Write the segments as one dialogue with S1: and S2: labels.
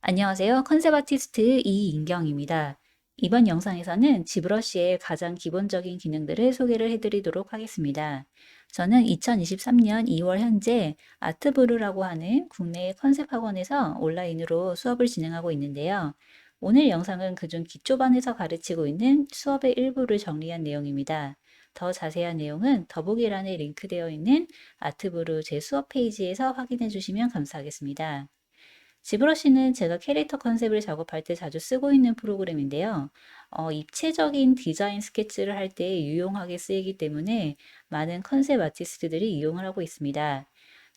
S1: 안녕하세요. 컨셉 아티스트 이인경입니다. 이번 영상에서는 지브러시의 가장 기본적인 기능들을 소개를 해드리도록 하겠습니다. 저는 2023년 2월 현재 아트브루라고 하는 국내 컨셉 학원에서 온라인으로 수업을 진행하고 있는데요. 오늘 영상은 그중 기초반에서 가르치고 있는 수업의 일부를 정리한 내용입니다. 더 자세한 내용은 더보기란에 링크되어 있는 아트브루 제 수업 페이지에서 확인해 주시면 감사하겠습니다. 지브러시는 제가 캐릭터 컨셉을 작업할 때 자주 쓰고 있는 프로그램인데요. 입체적인 디자인 스케치를 할 때 유용하게 쓰이기 때문에 많은 컨셉 아티스트들이 이용을 하고 있습니다.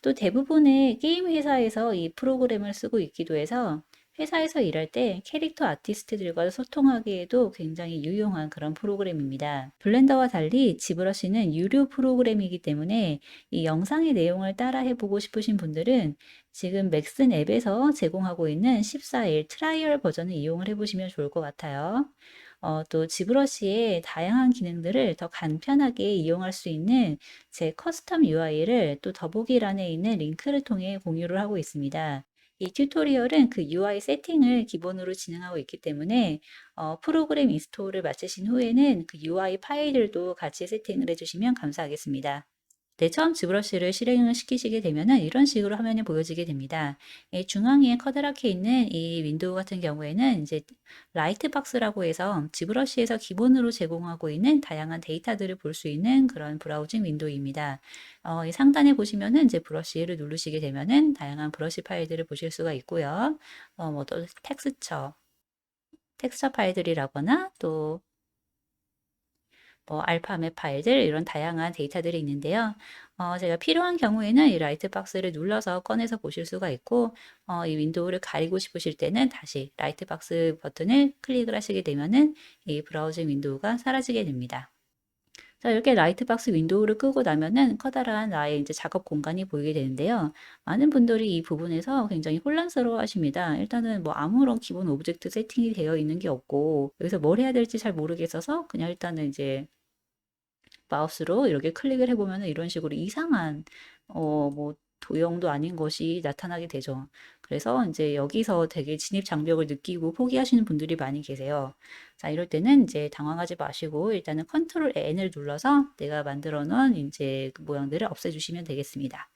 S1: 또 대부분의 게임 회사에서 이 프로그램을 쓰고 있기도 해서 회사에서 일할 때 캐릭터 아티스트들과 소통하기에도 굉장히 유용한 그런 프로그램입니다. 블렌더와 달리 지브러시는 유료 프로그램이기 때문에 이 영상의 내용을 따라 해보고 싶으신 분들은 지금 맥슨 앱에서 제공하고 있는 14일 트라이얼 버전을 이용을 해보시면 좋을 것 같아요. 또 지브러시의 다양한 기능들을 더 간편하게 이용할 수 있는 제 커스텀 UI를 또 더보기란에 있는 링크를 통해 공유를 하고 있습니다. 이 튜토리얼은 그 UI 세팅을 기본으로 진행하고 있기 때문에 프로그램 인스톨을 마치신 후에는 그 UI 파일들도 같이 세팅을 해주시면 감사하겠습니다. 네, 처음 지브러시를 실행을 시키시게 되면은 이런 식으로 화면이 보여지게 됩니다. 이 중앙에 커다랗게 있는 이 윈도우 같은 경우에는 이제 라이트 박스라고 해서 지브러시에서 기본으로 제공하고 있는 다양한 데이터들을 볼 수 있는 그런 브라우징 윈도우입니다. 이 상단에 보시면은 이제 브러쉬를 누르시게 되면은 다양한 브러쉬 파일들을 보실 수가 있고요. 뭐 또 텍스처 파일들이라거나 또 뭐 알파맵 파일들 이런 다양한 데이터들이 있는데요. 제가 필요한 경우에는 이 라이트 박스를 눌러서 꺼내서 보실 수가 있고 이 윈도우를 가리고 싶으실 때는 다시 라이트 박스 버튼을 클릭을 하시게 되면은 이 브라우징 윈도우가 사라지게 됩니다. 자, 이렇게 라이트 박스 윈도우를 끄고 나면은 커다란 나의 이제 작업 공간이 보이게 되는데요. 많은 분들이 이 부분에서 굉장히 혼란스러워 하십니다. 일단은 뭐 아무런 기본 오브젝트 세팅이 되어 있는 게 없고 여기서 뭘 해야 될지 잘 모르겠어서 그냥 일단은 이제 마우스로 이렇게 클릭을 해보면 이런 식으로 이상한 뭐 도형도 아닌 것이 나타나게 되죠. 그래서 이제 여기서 되게 진입 장벽을 느끼고 포기하시는 분들이 많이 계세요. 자, 이럴 때는 이제 당황하지 마시고 일단은 컨트롤 N을 눌러서 내가 만들어 놓은 이제 그 모양들을 없애주시면 되겠습니다.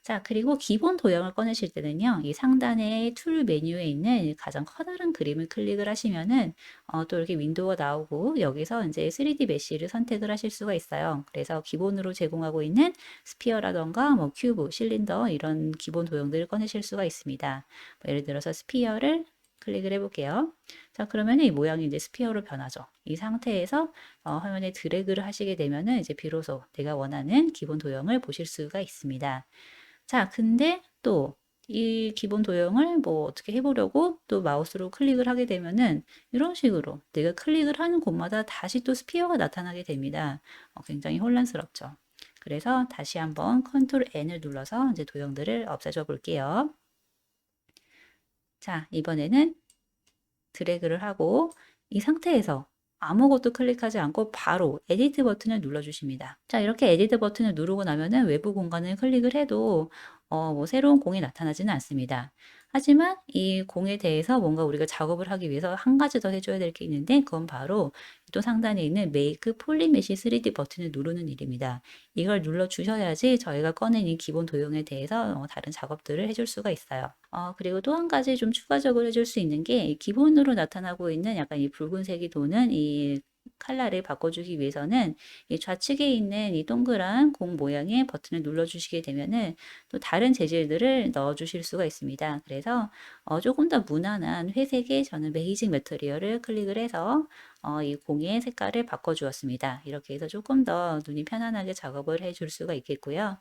S1: 자, 그리고 기본 도형을 꺼내실 때는요, 이 상단의 툴 메뉴에 있는 가장 커다란 그림을 클릭을 하시면은 또 이렇게 윈도우가 나오고 여기서 이제 3D 메쉬를 선택을 하실 수가 있어요. 그래서 기본으로 제공하고 있는 스피어라던가 뭐 큐브, 실린더 이런 기본 도형들을 꺼내실 수가 있습니다. 뭐 예를 들어서 스피어를 클릭을 해볼게요. 자, 그러면 이 모양이 이제 스피어로 변하죠. 이 상태에서 화면에 드래그를 하시게 되면은 이제 비로소 내가 원하는 기본 도형을 보실 수가 있습니다. 자, 근데 또 이 기본 도형을 뭐 어떻게 해보려고 또 마우스로 클릭을 하게 되면은 이런 식으로 내가 클릭을 하는 곳마다 다시 또 스피어가 나타나게 됩니다. 굉장히 혼란스럽죠. 그래서 다시 한번 컨트롤 N을 눌러서 이제 도형들을 없애줘 볼게요. 자, 이번에는 드래그를 하고 이 상태에서 아무것도 클릭하지 않고 바로 에디트 버튼을 눌러주십니다. 자, 이렇게 에디트 버튼을 누르고 나면은 외부 공간을 클릭을 해도 뭐 새로운 공이 나타나지는 않습니다. 하지만 이 공에 대해서 뭔가 우리가 작업을 하기 위해서 한 가지 더 해줘야 될 게 있는데 그건 바로 또 상단에 있는 Make Polymesh 3D 버튼을 누르는 일입니다. 이걸 눌러 주셔야지 저희가 꺼낸 이 기본 도형에 대해서 다른 작업들을 해줄 수가 있어요. 그리고 또 한 가지 좀 추가적으로 해줄 수 있는 게 기본으로 나타나고 있는 약간 이 붉은색이 도는 이 컬러를 바꿔주기 위해서는 이 좌측에 있는 이 동그란 공 모양의 버튼을 눌러주시게 되면은 또 다른 재질들을 넣어주실 수가 있습니다. 그래서 조금 더 무난한 회색의 저는 베이직 매터리얼을 클릭을 해서 이 공의 색깔을 바꿔주었습니다. 이렇게 해서 조금 더 눈이 편안하게 작업을 해줄 수가 있겠고요.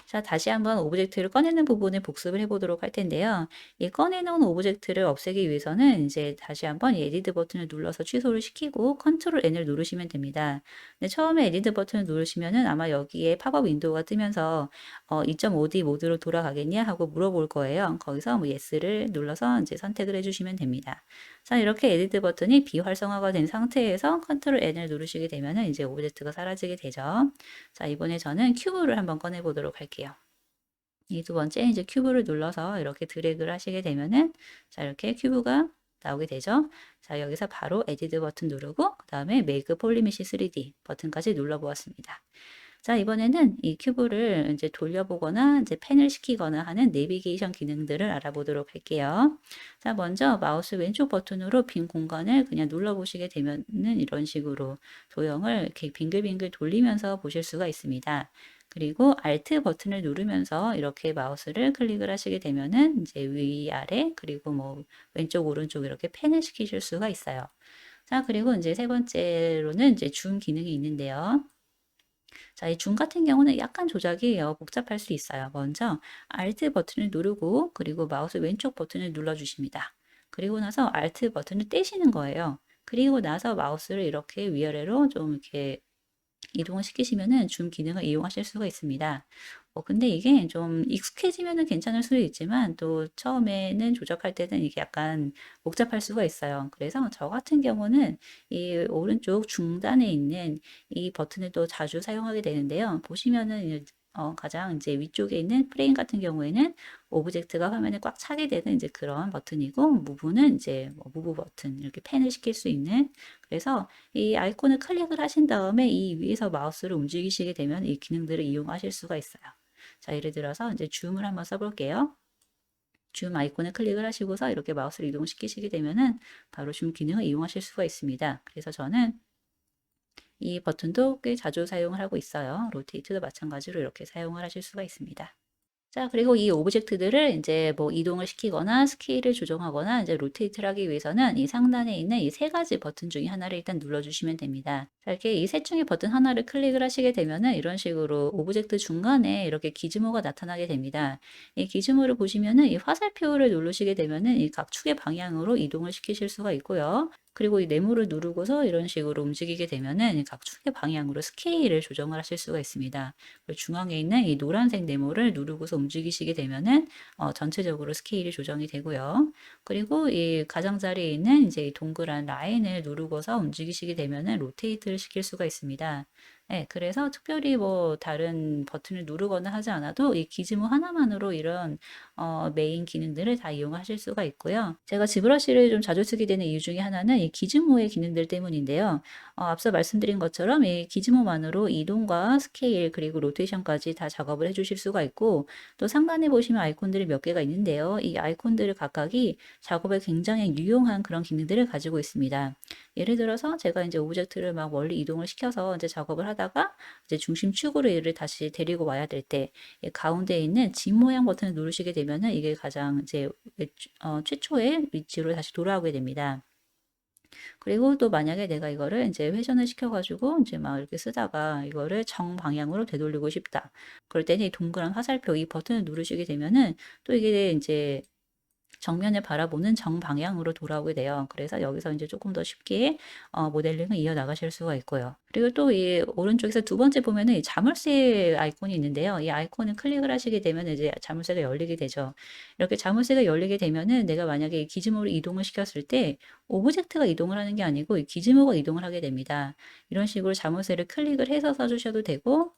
S1: 자, 다시 한번 오브젝트를 꺼내는 부분을 복습을 해보도록 할 텐데요. 이 꺼내놓은 오브젝트를 없애기 위해서는 이제 다시 한번 이 에디트 버튼을 눌러서 취소를 시키고 컨트롤 N을 누르시면 됩니다. 근데 처음에 에디트 버튼을 누르시면은 아마 여기에 팝업 윈도우가 뜨면서 2.5D 모드로 돌아가겠냐 하고 물어볼 거예요. 거기서 뭐 yes를 눌러서 이제 선택을 해주시면 됩니다. 자, 이렇게 에디트 버튼이 비활성화가 된 상태에서 컨트롤 N을 누르시게 되면은 이제 오브젝트가 사라지게 되죠. 자, 이번에 저는 큐브를 한번 꺼내 보도록 할게요. 이 두 번째 이제 큐브를 눌러서 이렇게 드래그를 하시게 되면은 자 이렇게 큐브가 나오게 되죠. 자 여기서 바로 에디트 버튼 누르고 그 다음에 메이크 폴리메시 3D 버튼까지 눌러 보았습니다. 자 이번에는 이 큐브를 이제 돌려보거나 이제 펜을 시키거나 하는 내비게이션 기능들을 알아보도록 할게요. 자 먼저 마우스 왼쪽 버튼으로 빈 공간을 그냥 눌러 보시게 되면은 이런 식으로 도형을 이렇게 빙글빙글 돌리면서 보실 수가 있습니다. 그리고 Alt 버튼을 누르면서 이렇게 마우스를 클릭을 하시게 되면은 이제 위아래 그리고 뭐 왼쪽 오른쪽 이렇게 펜을 시키실 수가 있어요. 자 그리고 이제 세 번째로는 이제 줌 기능이 있는데요. 자, 이 줌 같은 경우는 약간 조작이 복잡할 수 있어요. 먼저 Alt 버튼을 누르고 그리고 마우스 왼쪽 버튼을 눌러주십니다. 그리고 나서 Alt 버튼을 떼시는 거예요. 그리고 나서 마우스를 이렇게 위아래로 좀 이렇게 이동을 시키시면은 줌 기능을 이용하실 수가 있습니다. 근데 이게 좀 익숙해지면은 괜찮을 수도 있지만 또 처음에는 조작할 때는 이게 약간 복잡할 수가 있어요. 그래서 저 같은 경우는 이 오른쪽 중단에 있는 이 버튼을 또 자주 사용하게 되는데요. 보시면은 가장 이제 위쪽에 있는 프레임 같은 경우에는 오브젝트가 화면에 꽉 차게 되는 이제 그런 버튼이고, 무브는 이제 뭐 무브 버튼 이렇게 펜을 시킬 수 있는. 그래서 이 아이콘을 클릭을 하신 다음에 이 위에서 마우스를 움직이시게 되면 이 기능들을 이용하실 수가 있어요. 자, 예를 들어서 이제 줌을 한번 써볼게요. 줌 아이콘을 클릭을 하시고서 이렇게 마우스를 이동시키시게 되면은 바로 줌 기능을 이용하실 수가 있습니다. 그래서 저는 이 버튼도 꽤 자주 사용을 하고 있어요. 로테이트도 마찬가지로 이렇게 사용을 하실 수가 있습니다. 자, 그리고 이 오브젝트들을 이제 뭐 이동을 시키거나 스케일을 조정하거나 이제 로테이트를 하기 위해서는 이 상단에 있는 이 세 가지 버튼 중에 하나를 일단 눌러주시면 됩니다. 자, 이렇게 이 셋 중에 버튼 하나를 클릭을 하시게 되면은 이런 식으로 오브젝트 중간에 이렇게 기즈모가 나타나게 됩니다. 이 기즈모를 보시면은 이 화살표를 누르시게 되면은 이 각 축의 방향으로 이동을 시키실 수가 있고요. 그리고 이 네모를 누르고서 이런 식으로 움직이게 되면은 각 축의 방향으로 스케일을 조정을 하실 수가 있습니다. 중앙에 있는 이 노란색 네모를 누르고서 움직이시게 되면은 전체적으로 스케일이 조정이 되고요. 그리고 이 가장자리에 있는 이제 이 동그란 라인을 누르고서 움직이시게 되면은 로테이트를 시킬 수가 있습니다. 네, 그래서 특별히 뭐 다른 버튼을 누르거나 하지 않아도 이 기즈모 하나만으로 이런 메인 기능들을 다 이용하실 수가 있고요. 제가 지브러시를 좀 자주 쓰게 되는 이유 중에 하나는 이 기즈모의 기능들 때문인데요. 앞서 말씀드린 것처럼 이 기즈모만으로 이동과 스케일 그리고 로테이션까지 다 작업을 해주실 수가 있고, 또 상단에 보시면 아이콘들이 몇 개가 있는데요. 이 아이콘들 각각이 작업에 굉장히 유용한 그런 기능들을 가지고 있습니다. 예를 들어서 제가 이제 오브젝트를 막 멀리 이동을 시켜서 이제 작업을 하다가 이제 중심축으로 얘를 다시 데리고 와야 될 때 가운데에 있는 집 모양 버튼을 누르시게 되면은 이게 가장 이제 최초의 위치로 다시 돌아오게 됩니다. 그리고 또 만약에 내가 이거를 이제 회전을 시켜가지고 이제 막 이렇게 쓰다가 이거를 정방향으로 되돌리고 싶다. 그럴 때는 이 동그란 화살표 이 버튼을 누르시게 되면은 또 이게 이제 정면을 바라보는 정방향으로 돌아오게 돼요. 그래서 여기서 이제 조금 더 쉽게 모델링을 이어나가실 수가 있고요. 그리고 또 이 오른쪽에서 두 번째 보면은 이 자물쇠 아이콘이 있는데요. 이 아이콘을 클릭을 하시게 되면 이제 자물쇠가 열리게 되죠. 이렇게 자물쇠가 열리게 되면은 내가 만약에 이 기즈모를 이동을 시켰을 때 오브젝트가 이동을 하는 게 아니고 이 기즈모가 이동을 하게 됩니다. 이런 식으로 자물쇠를 클릭을 해서 써주셔도 되고,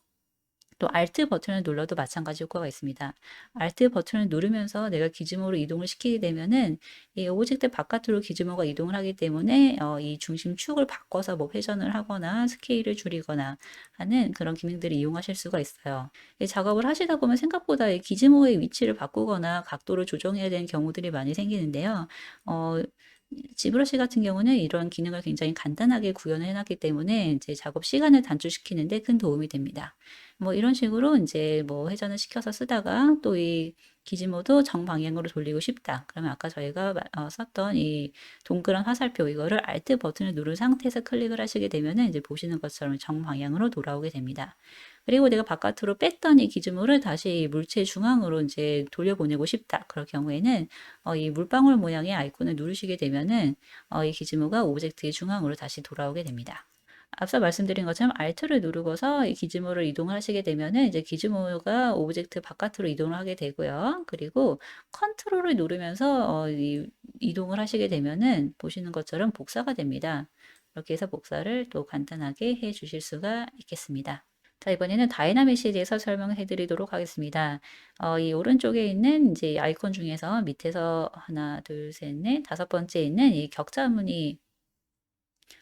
S1: 또 Alt 버튼을 눌러도 마찬가지 효과가 있습니다. Alt 버튼을 누르면서 내가 기즈모로 이동을 시키게 되면은 이 오브젝트 바깥으로 기즈모가 이동을 하기 때문에 이 중심축을 바꿔서 뭐 회전을 하거나 스케일을 줄이거나 하는 그런 기능들을 이용하실 수가 있어요. 이 작업을 하시다 보면 생각보다 이 기즈모의 위치를 바꾸거나 각도를 조정해야 되는 경우들이 많이 생기는데요. 지브러시 같은 경우는 이런 기능을 굉장히 간단하게 구현을 해놨기 때문에 이제 작업 시간을 단축시키는데 큰 도움이 됩니다. 뭐 이런 식으로 이제 뭐 회전을 시켜서 쓰다가 또 이 기즈모도 정방향으로 돌리고 싶다. 그러면 아까 저희가 썼던 이 동그란 화살표 이거를 Alt 버튼을 누른 상태에서 클릭을 하시게 되면은 이제 보시는 것처럼 정방향으로 돌아오게 됩니다. 그리고 내가 바깥으로 뺐던 이 기즈모를 다시 물체 중앙으로 이제 돌려보내고 싶다. 그럴 경우에는 이 물방울 모양의 아이콘을 누르시게 되면은 이 기즈모가 오브젝트의 중앙으로 다시 돌아오게 됩니다. 앞서 말씀드린 것처럼 Alt를 누르고서 이 기즈모를 이동하시게 되면은 이제 기즈모가 오브젝트 바깥으로 이동을 하게 되고요. 그리고 컨트롤을 누르면서 이동을 하시게 되면은 보시는 것처럼 복사가 됩니다. 이렇게 해서 복사를 또 간단하게 해 주실 수가 있겠습니다. 자, 이번에는 다이나믹시에 대해서 설명해 드리도록 하겠습니다. 이 오른쪽에 있는 이제 아이콘 중에서 밑에서 하나, 둘, 셋, 넷, 다섯 번째 있는 이 격자 무늬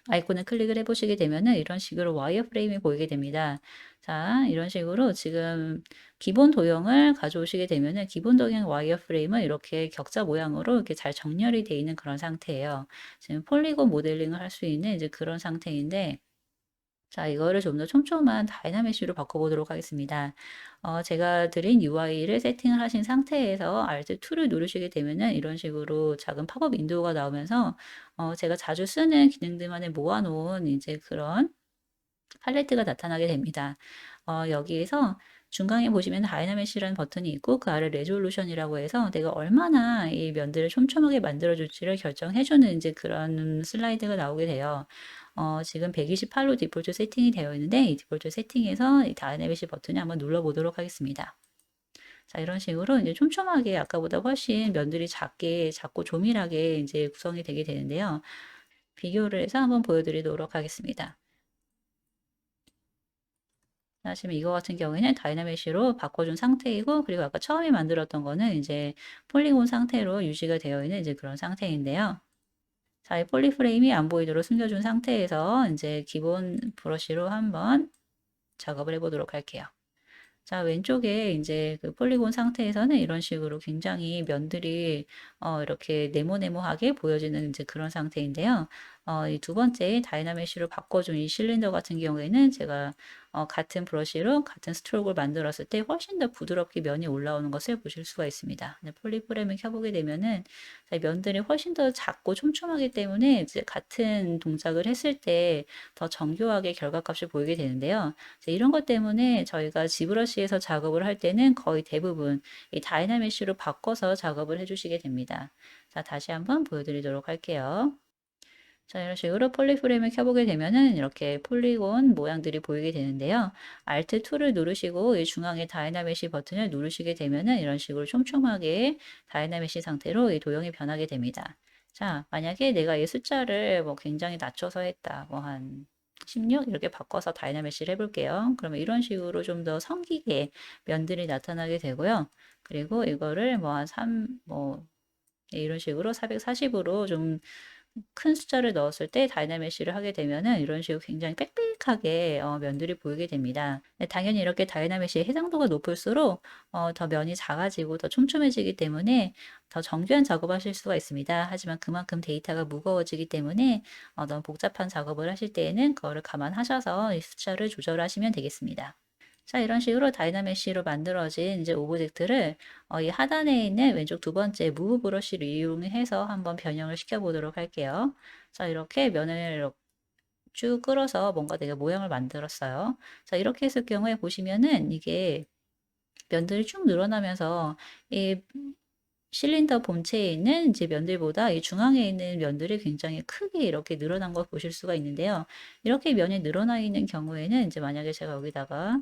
S1: 아이콘을 클릭을 해보시게 되면은 이런 식으로 와이어 프레임이 보이게 됩니다. 자, 이런 식으로 지금 기본 도형을 가져오시게 되면은 기본 도형 와이어 프레임은 이렇게 격자 모양으로 이렇게 잘 정렬이 되어 있는 그런 상태예요. 지금 폴리곤 모델링을 할 수 있는 이제 그런 상태인데, 자, 이거를 좀 더 촘촘한 다이나믹시로 바꿔보도록 하겠습니다. 제가 드린 UI를 세팅을 하신 상태에서 Alt2를 누르시게 되면은 이런 식으로 작은 팝업 윈도우가 나오면서 제가 자주 쓰는 기능들만을 모아놓은 이제 그런 팔레트가 나타나게 됩니다. 여기에서 중간에 보시면 다이나믹시라는 버튼이 있고 그 아래 레졸루션이라고 해서 내가 얼마나 이 면들을 촘촘하게 만들어줄지를 결정해주는 이제 그런 슬라이드가 나오게 돼요. 지금 128로 디폴트 세팅이 되어 있는데 이 디폴트 세팅에서 이 다이내미시 버튼을 한번 눌러보도록 하겠습니다. 자, 이런 식으로 이제 촘촘하게 아까보다 훨씬 면들이 작고 조밀하게 이제 구성이 되게 되는데요. 비교를 해서 한번 보여드리도록 하겠습니다. 자, 지금 이거 같은 경우에는 다이나믹시로 바꿔준 상태이고, 그리고 아까 처음에 만들었던 거는 이제 폴리곤 상태로 유지가 되어 있는 이제 그런 상태인데요. 자, 이 폴리프레임이 안 보이도록 숨겨준 상태에서 이제 기본 브러쉬로 한번 작업을 해보도록 할게요. 자, 왼쪽에 이제 그 폴리곤 상태에서는 이런 식으로 굉장히 면들이 이렇게 네모네모하게 보여지는 이제 그런 상태인데요. 이 두 번째 다이나믹시로 바꿔준 이 실린더 같은 경우에는 제가 같은 브러쉬로 같은 스트로크를 만들었을 때 훨씬 더 부드럽게 면이 올라오는 것을 보실 수가 있습니다. 폴리프레임을 켜보게 되면은 면들이 훨씬 더 작고 촘촘하기 때문에 이제 같은 동작을 했을 때 더 정교하게 결과값이 보이게 되는데요. 이런 것 때문에 저희가 지브러시에서 작업을 할 때는 거의 대부분 이 다이나믹시로 바꿔서 작업을 해주시게 됩니다. 자, 다시 한번 보여드리도록 할게요. 자, 이런 식으로 폴리프레임을 켜보게 되면은 이렇게 폴리곤 모양들이 보이게 되는데요. Alt2를 누르시고 이 중앙에 다이나믹시 버튼을 누르시게 되면은 이런 식으로 촘촘하게 다이나믹시 상태로 이 도형이 변하게 됩니다. 자, 만약에 내가 이 숫자를 뭐 굉장히 낮춰서 했다. 뭐 한 16 이렇게 바꿔서 다이나믹시를 해볼게요. 그러면 이런 식으로 좀 더 성기게 면들이 나타나게 되고요. 그리고 이거를 뭐 한 3, 뭐 이런 식으로 440으로 좀 큰 숫자를 넣었을 때 다이나믹시를 하게 되면은 이런 식으로 굉장히 빽빽하게 면들이 보이게 됩니다. 당연히 이렇게 다이나믹시의 해상도가 높을수록 더 면이 작아지고 더 촘촘해지기 때문에 더 정교한 작업하실 수가 있습니다. 하지만 그만큼 데이터가 무거워지기 때문에 너무 복잡한 작업을 하실 때에는 그거를 감안하셔서 이 숫자를 조절하시면 되겠습니다. 자, 이런 식으로 다이나믹시로 만들어진 이제 오브젝트를 이 하단에 있는 왼쪽 두 번째 무브 브러쉬를 이용해서 한번 변형을 시켜 보도록 할게요. 자, 이렇게 면을 쭉 끌어서 뭔가 내가 모양을 만들었어요. 자, 이렇게 했을 경우에 보시면은 이게 면들이 쭉 늘어나면서 이 실린더 본체에 있는 이제 면들보다 이 중앙에 있는 면들이 굉장히 크게 이렇게 늘어난 걸 보실 수가 있는데요. 이렇게 면이 늘어나 있는 경우에는 이제 만약에 제가 여기다가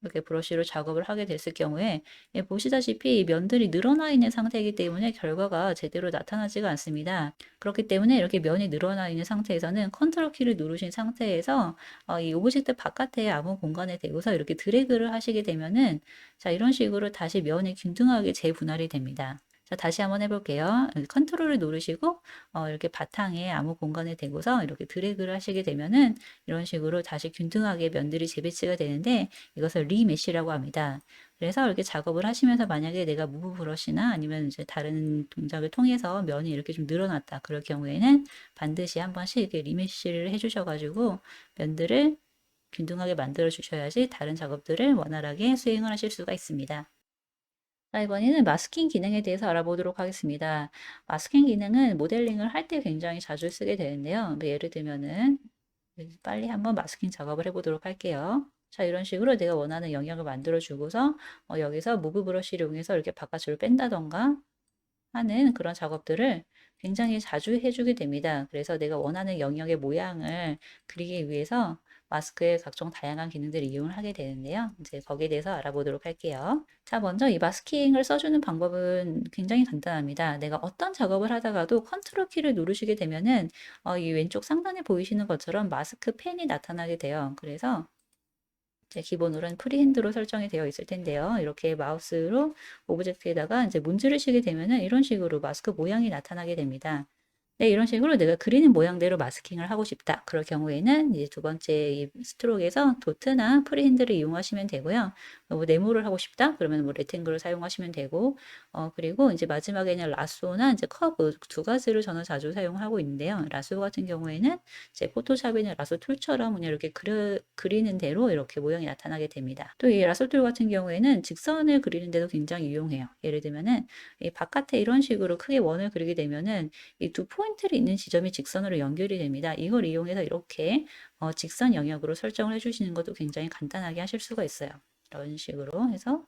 S1: 이렇게 브러쉬로 작업을 하게 됐을 경우에 예, 보시다시피 면들이 늘어나 있는 상태이기 때문에 결과가 제대로 나타나지가 않습니다. 그렇기 때문에 이렇게 면이 늘어나 있는 상태에서는 컨트롤 키를 누르신 상태에서 이 오브젝트 바깥에 아무 공간에 대고서 이렇게 드래그를 하시게 되면은 자, 이런 식으로 다시 면이 균등하게 재분할이 됩니다. 자, 다시 한번 해볼게요. 컨트롤을 누르시고 이렇게 바탕에 아무 공간에 대고서 이렇게 드래그를 하시게 되면은 이런 식으로 다시 균등하게 면들이 재배치가 되는데 이것을 리메쉬라고 합니다. 그래서 이렇게 작업을 하시면서 만약에 내가 무브 브러쉬나 아니면 이제 다른 동작을 통해서 면이 이렇게 좀 늘어났다. 그럴 경우에는 반드시 한 번씩 이렇게 리메쉬를 해주셔가지고 면들을 균등하게 만들어 주셔야지 다른 작업들을 원활하게 수행을 하실 수가 있습니다. 자, 이번에는 마스킹 기능에 대해서 알아보도록 하겠습니다. 마스킹 기능은 모델링을 할 때 굉장히 자주 쓰게 되는데요. 뭐 예를 들면은 빨리 한번 마스킹 작업을 해보도록 할게요. 자, 이런 식으로 내가 원하는 영역을 만들어 주고서 여기서 무브 브러쉬를 이용해서 이렇게 바깥으로 뺀다던가 하는 그런 작업들을 굉장히 자주 해주게 됩니다. 그래서 내가 원하는 영역의 모양을 그리기 위해서 마스크의 각종 다양한 기능들을 이용을 하게 되는데요. 이제 거기에 대해서 알아보도록 할게요. 자, 먼저 이 마스킹을 써주는 방법은 굉장히 간단합니다. 내가 어떤 작업을 하다가도 컨트롤 키를 누르시게 되면은 이 왼쪽 상단에 보이시는 것처럼 마스크 펜이 나타나게 돼요. 그래서 이제 기본으로는 프리핸드로 설정이 되어 있을 텐데요. 이렇게 마우스로 오브젝트에다가 이제 문지르시게 되면은 이런 식으로 마스크 모양이 나타나게 됩니다. 네, 이런 식으로 내가 그리는 모양대로 마스킹을 하고 싶다. 그럴 경우에는 이제 두 번째 이 스트로크에서 도트나 프리핸드를 이용하시면 되고요. 뭐 네모를 하고 싶다. 그러면 뭐 레탱글을 사용하시면 되고, 그리고 이제 마지막에는 라쏘나 이제 커브 두 가지를 저는 자주 사용하고 있는데요. 라쏘 같은 경우에는 이제 포토샵이나 라쏘 툴처럼 그냥 이렇게 그리는 대로 이렇게 모양이 나타나게 됩니다. 또 이 라쏘 툴 같은 경우에는 직선을 그리는데도 굉장히 유용해요. 예를 들면은 이 바깥에 이런 식으로 크게 원을 그리게 되면은 이 두 포인트를 있는 지점이 직선으로 연결이 됩니다. 이걸 이용해서 이렇게 직선 영역으로 설정을 해주시는 것도 굉장히 간단하게 하실 수가 있어요. 이런 식으로 해서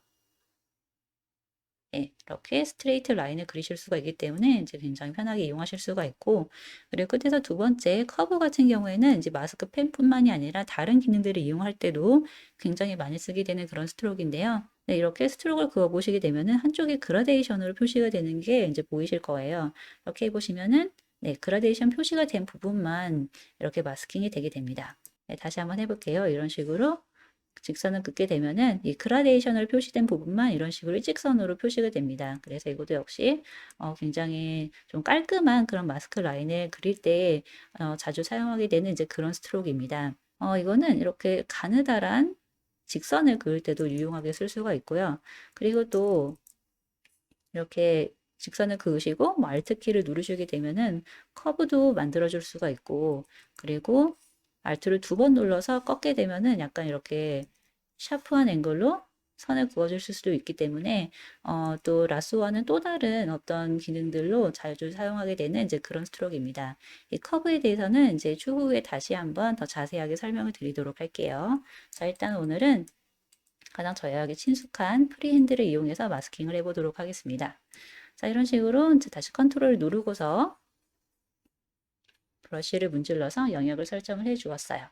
S1: 예, 이렇게 스트레이트 라인을 그리실 수가 있기 때문에 이제 굉장히 편하게 이용하실 수가 있고, 그리고 끝에서 두 번째 커브 같은 경우에는 이제 마스크 펜뿐만이 아니라 다른 기능들을 이용할 때도 굉장히 많이 쓰게 되는 그런 스트로크인데요. 네, 이렇게 스트로크를 그어 보시게 되면은 한쪽에 그라데이션으로 표시가 되는 게 이제 보이실 거예요. 이렇게 해보시면은 네, 그라데이션 표시가 된 부분만 이렇게 마스킹이 되게 됩니다. 네, 다시 한번 해볼게요. 이런 식으로 직선을 긋게 되면은 이 그라데이션을 표시된 부분만 이런 식으로 일직선으로 표시가 됩니다. 그래서 이것도 역시 굉장히 좀 깔끔한 그런 마스크 라인을 그릴 때 자주 사용하게 되는 이제 그런 스트로크입니다. 이거는 이렇게 가느다란 직선을 그을 때도 유용하게 쓸 수가 있고요. 그리고 또 이렇게 직선을 그으시고 뭐 Alt키를 누르시게 되면은 커브도 만들어 줄 수가 있고, 그리고 Alt를 두 번 눌러서 꺾게 되면은 약간 이렇게 샤프한 앵글로 선을 그어주실 수도 있기 때문에 또 라쏘와는 또 다른 어떤 기능들로 자주 사용하게 되는 이제 그런 스트로크입니다. 이 커브에 대해서는 이제 추후에 다시 한번 더 자세하게 설명을 드리도록 할게요. 자, 일단 오늘은 가장 저에게 친숙한 프리핸드를 이용해서 마스킹을 해보도록 하겠습니다. 자, 이런 식으로 이제 다시 컨트롤을 누르고서 브러쉬를 문질러서 영역을 설정을 해 주었어요.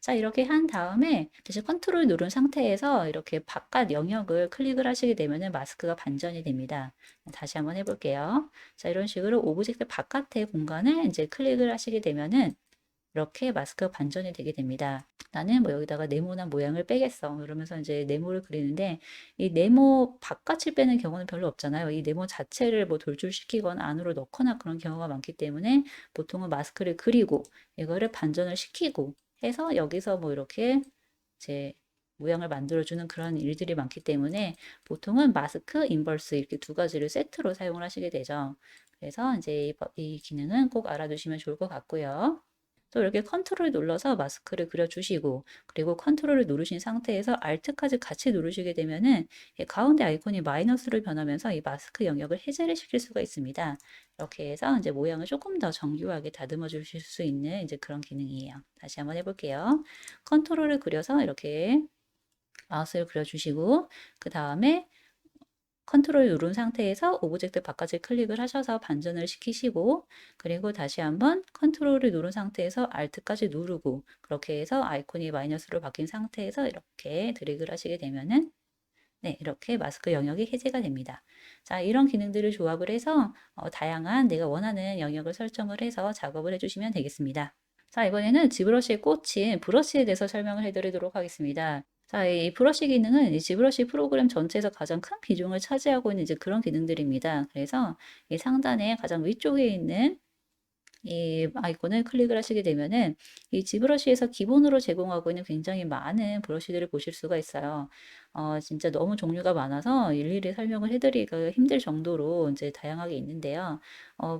S1: 자, 이렇게 한 다음에 다시 컨트롤 누른 상태에서 이렇게 바깥 영역을 클릭을 하시게 되면 마스크가 반전이 됩니다. 다시 한번 해볼게요. 자, 이런 식으로 오브젝트 바깥의 공간을 이제 클릭을 하시게 되면은 이렇게 마스크가 반전이 되게 됩니다. 나는 뭐 여기다가 네모나 모양을 빼겠어. 그러면서 이제 네모를 그리는데 이 네모 바깥을 빼는 경우는 별로 없잖아요. 이 네모 자체를 뭐 돌출시키거나 안으로 넣거나 그런 경우가 많기 때문에 보통은 마스크를 그리고 이거를 반전을 시키고 해서 여기서 뭐 이렇게 이제 모양을 만들어주는 그런 일들이 많기 때문에 보통은 마스크, 인버스 이렇게 두 가지를 세트로 사용을 하시게 되죠. 그래서 이제 이 기능은 꼭 알아두시면 좋을 것 같고요. 또 이렇게 컨트롤 눌러서 마스크를 그려주시고, 그리고 컨트롤을 누르신 상태에서 Alt까지 같이 누르시게 되면은 이 가운데 아이콘이 마이너스로 변하면서 이 마스크 영역을 해제를 시킬 수가 있습니다. 이렇게 해서 이제 모양을 조금 더 정교하게 다듬어 주실 수 있는 이제 그런 기능이에요. 다시 한번 해볼게요. 컨트롤을 그려서 이렇게 마우스를 그려주시고, 그 다음에 컨트롤 누른 상태에서 오브젝트 바깥을 클릭을 하셔서 반전을 시키시고, 그리고 다시 한번 컨트롤을 누른 상태에서 Alt까지 누르고, 그렇게 해서 아이콘이 마이너스로 바뀐 상태에서 이렇게 드래그를 하시게 되면은 네, 이렇게 마스크 영역이 해제가 됩니다. 자, 이런 기능들을 조합을 해서 다양한 내가 원하는 영역을 설정을 해서 작업을 해주시면 되겠습니다. 자, 이번에는 지브러시에 꽂힌 브러쉬에 대해서 설명을 해드리도록 하겠습니다. 자, 이 브러쉬 기능은 이 지브러쉬 프로그램 전체에서 가장 큰 비중을 차지하고 있는 이제 그런 기능들입니다. 그래서 이 상단에 가장 위쪽에 있는 이 아이콘을 클릭을 하시게 되면은 이 지브러시에서 기본으로 제공하고 있는 굉장히 많은 브러쉬들을 보실 수가 있어요. 진짜 너무 종류가 많아서 일일이 설명을 해드리기가 힘들 정도로 이제 다양하게 있는데요.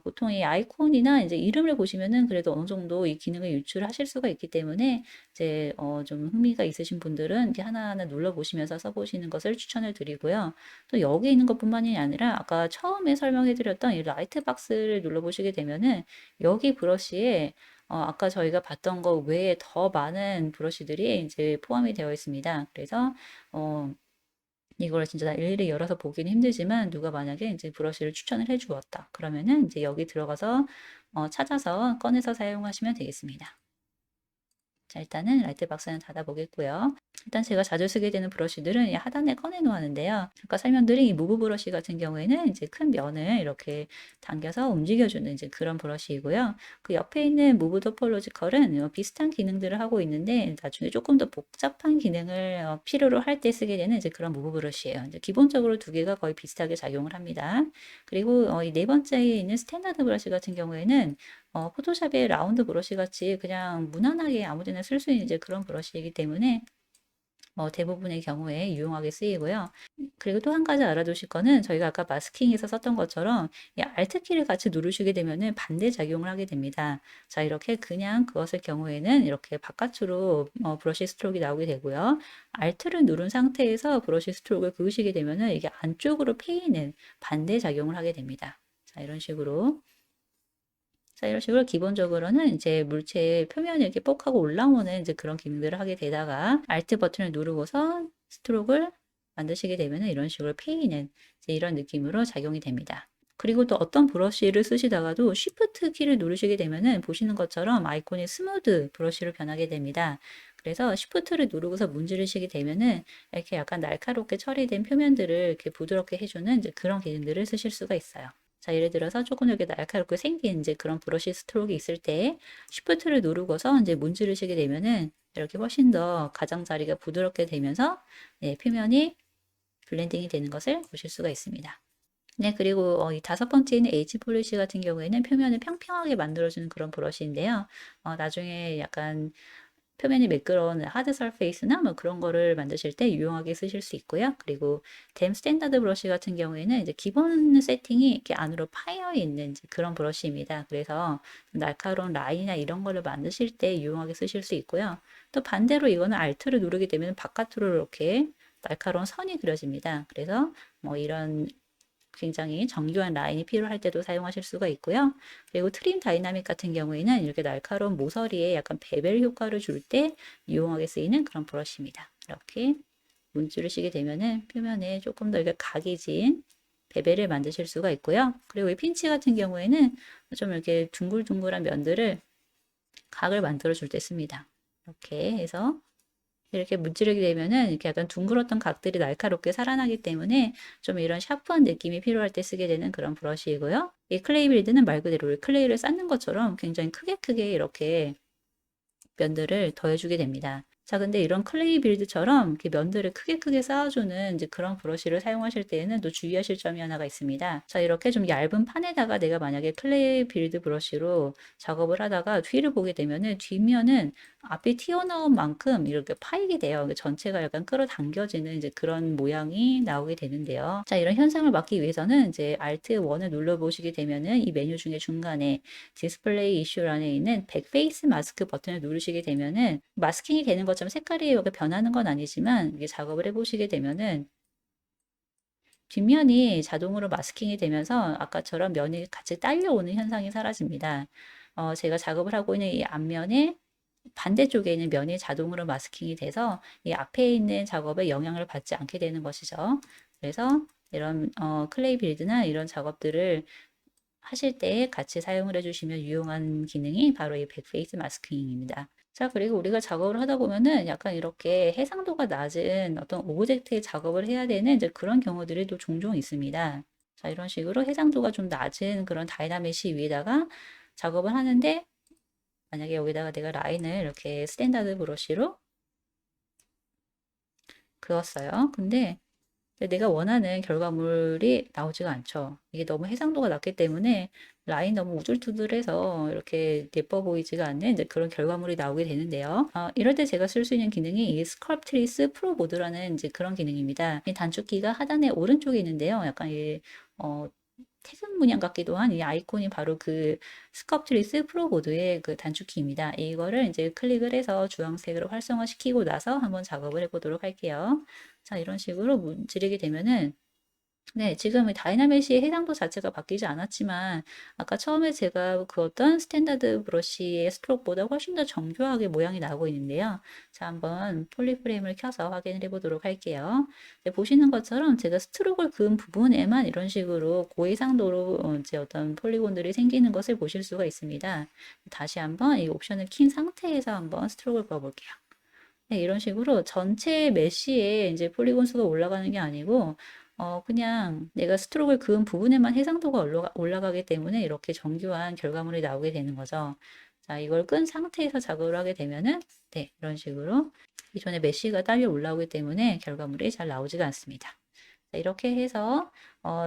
S1: 보통 이 아이콘이나 이제 이름을 보시면은 그래도 어느 정도 이 기능을 유출하실 수가 있기 때문에 이제 좀 흥미가 있으신 분들은 이렇게 하나하나 눌러보시면서 써보시는 것을 추천을 드리고요. 또 여기 있는 것뿐만이 아니라 아까 처음에 설명해드렸던 이 라이트 박스를 눌러보시게 되면은 여기 브러쉬에 아까 저희가 봤던 거 외에 더 많은 브러쉬들이 이제 포함이 되어 있습니다. 그래서 이걸 진짜 일일이 열어서 보기는 힘들지만 누가 만약에 이제 브러쉬를 추천을 해 주었다. 그러면은 이제 여기 들어가서 찾아서 꺼내서 사용하시면 되겠습니다. 자, 일단은 라이트 박스는 닫아 보겠고요. 일단 제가 자주 쓰게 되는 브러쉬들은 이 하단에 꺼내 놓았는데요. 아까 설명드린 이 무브 브러쉬 같은 경우에는 이제 큰 면을 이렇게 당겨서 움직여주는 이제 그런 브러쉬이고요. 그 옆에 있는 무브 토폴로지컬은 비슷한 기능들을 하고 있는데 나중에 조금 더 복잡한 기능을 필요로 할 때 쓰게 되는 이제 그런 무브 브러쉬예요. 이제 기본적으로 두 개가 거의 비슷하게 작용을 합니다. 그리고 이 네 번째에 있는 스탠다드 브러쉬 같은 경우에는 포토샵의 라운드 브러쉬 같이 그냥 무난하게 아무데나 쓸 수 있는 이제 그런 브러쉬이기 때문에 대부분의 경우에 유용하게 쓰이고요. 그리고 또 한 가지 알아두실 거는 저희가 아까 마스킹에서 썼던 것처럼 이 Alt 키를 같이 누르시게 되면은 반대 작용을 하게 됩니다. 자, 이렇게 그냥 그었을 경우에는 이렇게 바깥으로 브러쉬 스트로크가 나오게 되고요. Alt를 누른 상태에서 브러쉬 스트로크를 그으시게 되면은 이게 안쪽으로 패이는 반대 작용을 하게 됩니다. 자, 이런 식으로. 자, 이런 식으로 기본적으로는 이제 물체의 표면이 이렇게 뽁 하고 올라오는 이제 그런 기능들을 하게 되다가 Alt 버튼을 누르고서 스트로크를 만드시게 되면 이런 식으로 패이는 이제 이런 느낌으로 작용이 됩니다. 그리고 또 어떤 브러쉬를 쓰시다가도 Shift 키를 누르시게 되면은 보시는 것처럼 아이콘이 스무드 브러쉬로 변하게 됩니다. 그래서 Shift를 누르고서 문지르시게 되면은 이렇게 약간 날카롭게 처리된 표면들을 이렇게 부드럽게 해주는 이제 그런 기능들을 쓰실 수가 있어요. 자, 예를 들어서 조금 이렇게 날카롭게 생긴 이제 그런 브러쉬 스트로크 있을 때 쉬프트를 누르고서 이제 문지르시게 되면은 이렇게 훨씬 더 가장자리가 부드럽게 되면서 표면이 블렌딩이 되는 것을 보실 수가 있습니다. 네, 그리고 이 다섯 번째는 H 폴리시 같은 경우에는 표면을 평평하게 만들어주는 그런 브러쉬인데요. 나중에 약간 표면이 매끄러운 하드 서페이스나 뭐 그런 거를 만드실 때 유용하게 쓰실 수 있고요. 그리고 댐 스탠다드 브러쉬 같은 경우에는 이제 기본 세팅이 이렇게 안으로 파여 있는 그런 브러쉬입니다. 그래서 날카로운 라인이나 이런 거를 만드실 때 유용하게 쓰실 수 있고요. 또 반대로 이거는 Alt를 누르게 되면 바깥으로 이렇게 날카로운 선이 그려집니다. 그래서 뭐 이런 굉장히 정교한 라인이 필요할 때도 사용하실 수가 있고요. 그리고 트림 다이나믹 같은 경우에는 이렇게 날카로운 모서리에 약간 베벨 효과를 줄 때 유용하게 쓰이는 그런 브러쉬입니다. 이렇게 문줄을 시게 되면은 표면에 조금 더 이렇게 각이 진 베벨을 만드실 수가 있고요. 그리고 이 핀치 같은 경우에는 좀 이렇게 둥글둥글한 면들을 각을 만들어 줄 때 씁니다. 이렇게 해서 이렇게 문지르게 되면은 이렇게 약간 둥글었던 각들이 날카롭게 살아나기 때문에 좀 이런 샤프한 느낌이 필요할 때 쓰게 되는 그런 브러쉬이고요. 이 클레이 빌드는 말 그대로 클레이를 쌓는 것처럼 굉장히 크게 이렇게 면들을 더해주게 됩니다. 자, 근데 이런 클레이 빌드처럼 이렇게 면들을 크게 쌓아주는 이제 그런 브러쉬를 사용하실 때에는 또 주의하실 점이 하나가 있습니다. 자, 이렇게 좀 얇은 판에다가 내가 만약에 클레이 빌드 브러쉬로 작업을 하다가 뒤를 보게 되면은 뒷면은 앞이 튀어나온 만큼 이렇게 파이게 돼요. 전체가 약간 끌어당겨지는 이제 그런 모양이 나오게 되는데요. 자, 이런 현상을 막기 위해서는 이제 Alt 1을 눌러보시게 되면은 이 메뉴 중에 중간에 디스플레이 이슈란에 있는 백페이스 마스크 버튼을 누르시게 되면은 마스킹이 되는 것처럼 색깔이 이렇게 변하는 건 아니지만 이게 작업을 해보시게 되면은 뒷면이 자동으로 마스킹이 되면서 아까처럼 면이 같이 딸려오는 현상이 사라집니다. 제가 작업을 하고 있는 이 앞면에 반대쪽에 있는 면이 자동으로 마스킹이 돼서 이 앞에 있는 작업에 영향을 받지 않게 되는 것이죠. 그래서 이런 클레이 빌드나 이런 작업들을 하실 때 같이 사용을 해주시면 유용한 기능이 바로 이 백페이스 마스킹입니다. 자, 그리고 우리가 작업을 하다 보면은 약간 이렇게 해상도가 낮은 어떤 오브젝트의 작업을 해야 되는 이제 그런 경우들이 또 종종 있습니다. 자, 이런 식으로 해상도가 좀 낮은 그런 다이나믹시 위에다가 작업을 하는데 만약에 여기다가 내가 라인을 이렇게 스탠다드 브러쉬로 그었어요. 근데 내가 원하는 결과물이 나오지가 않죠. 이게 너무 해상도가 낮기 때문에 라인 너무 우둘투둘해서 이렇게 예뻐 보이지가 않는 이제 그런 결과물이 나오게 되는데요. 이럴 때 제가 쓸 수 있는 기능이 이 스컬프트리스 프로 모드라는 이제 그런 기능입니다. 이 단축키가 하단에 오른쪽에 있는데요. 약간 이 태극 문양 같기도 한 이 아이콘이 바로 그 스culptris 프로 모드의 그 단축키입니다. 이거를 이제 클릭을 해서 주황색으로 활성화시키고 나서 한번 작업을 해보도록 할게요. 자, 이런 식으로 문지르게 되면은 네, 지금 이 다이나메시의 해상도 자체가 바뀌지 않았지만 아까 처음에 제가 그었던 스탠다드 브러쉬의 스트로크보다 훨씬 더 정교하게 모양이 나오고 있는데요. 자, 한번 폴리프레임을 켜서 확인을 해보도록 할게요. 네, 보시는 것처럼 제가 스트로크를 그은 부분에만 이런 식으로 고해상도로 이제 어떤 폴리곤들이 생기는 것을 보실 수가 있습니다. 다시 한번 이 옵션을 킨 상태에서 한번 스트로크를 그어볼게요. 네, 이런 식으로 전체 메쉬에 이제 폴리곤 수가 올라가는 게 아니고, 그냥 내가 스트로크를 그은 부분에만 해상도가 올라가기 때문에 이렇게 정교한 결과물이 나오게 되는 거죠. 자, 이걸 끈 상태에서 작업을 하게 되면은, 네, 이런 식으로 기존의 메쉬가 딸려 올라오기 때문에 결과물이 잘 나오지가 않습니다. 자, 이렇게 해서,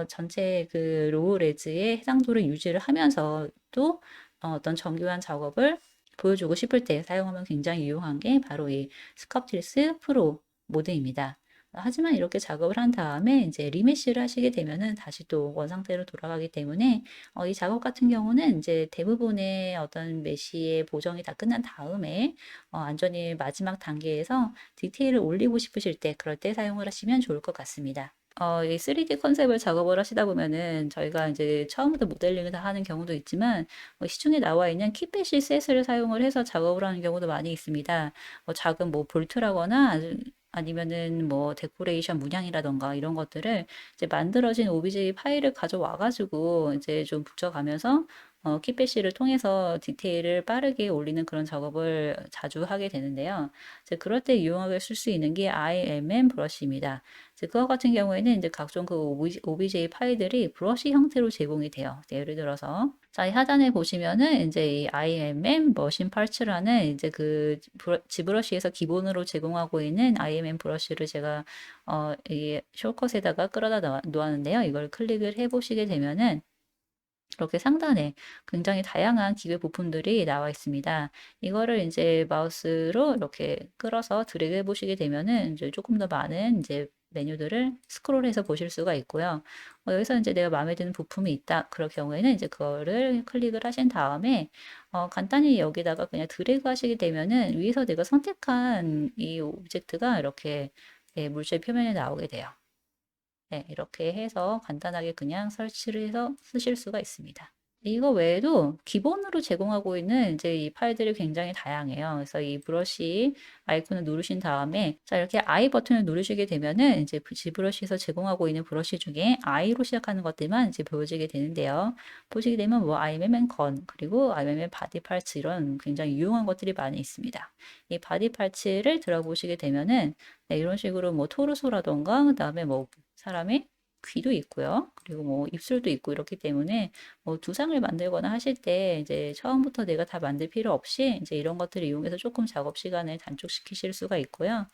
S1: 전체 그 로우 레즈의 해상도를 유지를 하면서 또 어떤 정교한 작업을 보여주고 싶을 때 사용하면 굉장히 유용한 게 바로 이 스컵틸스 프로 모드입니다. 하지만 이렇게 작업을 한 다음에 이제 리메쉬를 하시게 되면은 다시 또 원상태로 돌아가기 때문에 이 작업 같은 경우는 이제 대부분의 어떤 메쉬의 보정이 다 끝난 다음에 완전히 마지막 단계에서 디테일을 올리고 싶으실 때 그럴 때 사용을 하시면 좋을 것 같습니다. 이 3D 컨셉을 작업을 하시다 보면은 저희가 이제 처음부터 모델링을 다 하는 경우도 있지만 시중에 나와 있는 키패시 셋을 사용을 해서 작업을 하는 경우도 많이 있습니다. 작은 뭐 볼트라거나 아니면은 뭐 데코레이션 문양이라던가 이런 것들을 이제 만들어진 OBJ 파일을 가져와 가지고 이제 좀 붙여가면서 키패시를 통해서 디테일을 빠르게 올리는 그런 작업을 자주 하게 되는데요. 이제 그럴 때 유용하게 쓸 수 있는 게 IMM 브러쉬입니다. 이제 그와 같은 경우에는 이제 각종 그 OBJ 파일들이 브러쉬 형태로 제공이 돼요. 네, 예를 들어서 자, 이 하단에 보시면은 이제 이 IMM 머신 파츠라는 이제 그 지브러시에서 기본으로 제공하고 있는 IMM 브러쉬를 제가 이 숄컷에다가 끌어다 놓았는데요. 이걸 클릭을 해 보시게 되면은 이렇게 상단에 굉장히 다양한 기계 부품들이 나와 있습니다. 이거를 이제 마우스로 이렇게 끌어서 드래그 해 보시게 되면은 이제 조금 더 많은 이제 메뉴들을 스크롤해서 보실 수가 있고요. 여기서 이제 내가 마음에 드는 부품이 있다. 그럴 경우에는 이제 그거를 클릭을 하신 다음에 간단히 여기다가 그냥 드래그 하시게 되면은 위에서 내가 선택한 이 오브젝트가 이렇게 네, 물체 표면에 나오게 돼요. 네, 이렇게 해서 간단하게 그냥 설치를 해서 쓰실 수가 있습니다. 이거 외에도 기본으로 제공하고 있는 이제 이 파일들이 굉장히 다양해요. 그래서 이 브러쉬 아이콘을 누르신 다음에 자 이렇게 I 버튼을 누르시게 되면은 이제 G브러쉬에서 제공하고 있는 브러쉬 중에 I로 시작하는 것들만 이제 보여지게 되는데요. 보시게 되면 뭐 IMM 건 그리고 IMM 바디 파츠 이런 굉장히 유용한 것들이 많이 있습니다. 이 바디 파츠를 들어보시게 되면은 네, 이런 식으로 뭐 토르소라던가 그다음에 뭐 사람의 귀도 있고요. 그리고 뭐 입술도 있고 이렇기 때문에 뭐 두상을 만들거나 하실 때 이제 처음부터 내가 다 만들 필요 없이 이제 이런 것들을 이용해서 조금 작업 시간을 단축시키실 수가 있고요.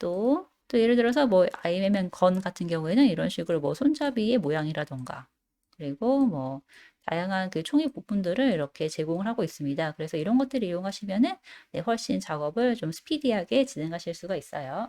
S1: 또 예를 들어서 뭐 아이엠앤 건 같은 경우에는 이런 식으로 뭐 손잡이의 모양이라던가 그리고 뭐 다양한 그 총의 부품들을 이렇게 제공을 하고 있습니다. 그래서 이런 것들을 이용하시면은 네, 훨씬 작업을 좀 스피디하게 진행하실 수가 있어요.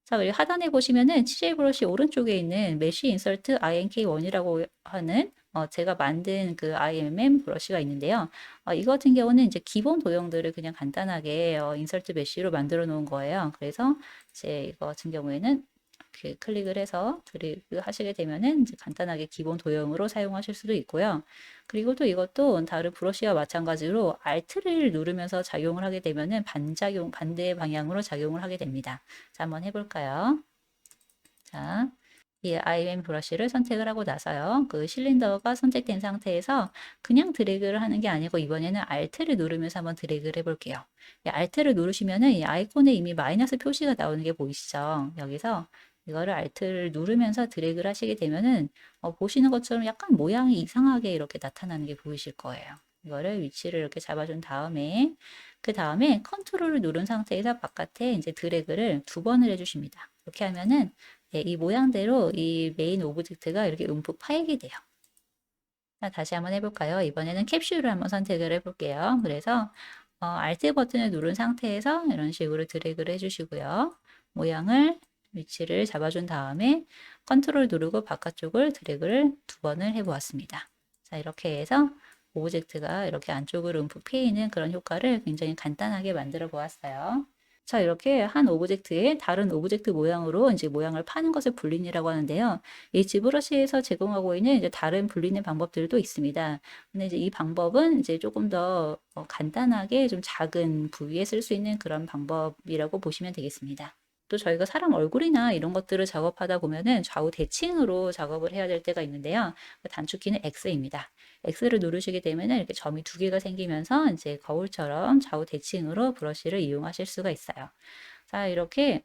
S1: 자, 그리고 하단에 보시면은 CJ 브러쉬 오른쪽에 있는 메쉬 인설트 INK1이라고 하는 제가 만든 그 IMM 브러쉬가 있는데요. 이 같은 경우는 이제 기본 도형들을 그냥 간단하게 인설트 메쉬로 만들어 놓은 거예요. 그래서 이제 이거 같은 경우에는 이렇게 클릭을 해서 드래그 하시게 되면은 이제 간단하게 기본 도형으로 사용하실 수도 있고요. 그리고 또 이것도 다른 브러쉬와 마찬가지로 Alt를 누르면서 작용을 하게 되면은 반대 방향으로 작용을 하게 됩니다. 자, 한번 해볼까요? 자, 이 IM 브러쉬를 선택을 하고 나서요. 그 실린더가 선택된 상태에서 그냥 드래그를 하는 게 아니고 이번에는 Alt를 누르면서 한번 드래그를 해볼게요. Alt를 누르시면은 이 아이콘에 이미 마이너스 표시가 나오는 게 보이시죠? 여기서 이거를 Alt를 누르면서 드래그를 하시게 되면은 보시는 것처럼 약간 모양이 이상하게 이렇게 나타나는 게 보이실 거예요. 이거를 위치를 이렇게 잡아준 다음에 그 다음에 컨트롤을 누른 상태에서 바깥에 이제 드래그를 2번을 해주십니다. 이렇게 하면은 네, 이 모양대로 이 메인 오브젝트가 이렇게 움푹 파이게 돼요. 자, 다시 한번 해볼까요? 이번에는 캡슐을 한번 선택을 해볼게요. 그래서 Alt 버튼을 누른 상태에서 이런 식으로 드래그를 해주시고요. 모양을 위치를 잡아준 다음에 컨트롤 누르고 바깥쪽을 드래그를 2번을 해보았습니다. 자, 이렇게 해서 오브젝트가 이렇게 안쪽으로 움푹 패이는 그런 효과를 굉장히 간단하게 만들어 보았어요. 자, 이렇게 한 오브젝트에 다른 오브젝트 모양으로 이제 모양을 파는 것을 불린이라고 하는데요. 이 지브러시에서 제공하고 있는 이제 다른 불리는 방법들도 있습니다. 근데 이제 이 방법은 이제 조금 더 간단하게 좀 작은 부위에 쓸 수 있는 그런 방법이라고 보시면 되겠습니다. 또 저희가 사람 얼굴이나 이런 것들을 작업하다 보면은 좌우 대칭으로 작업을 해야 될 때가 있는데요. 그 단축키는 X입니다. X를 누르시게 되면은 이렇게 점이 두 개가 생기면서 이제 거울처럼 좌우 대칭으로 브러쉬를 이용하실 수가 있어요. 자, 이렇게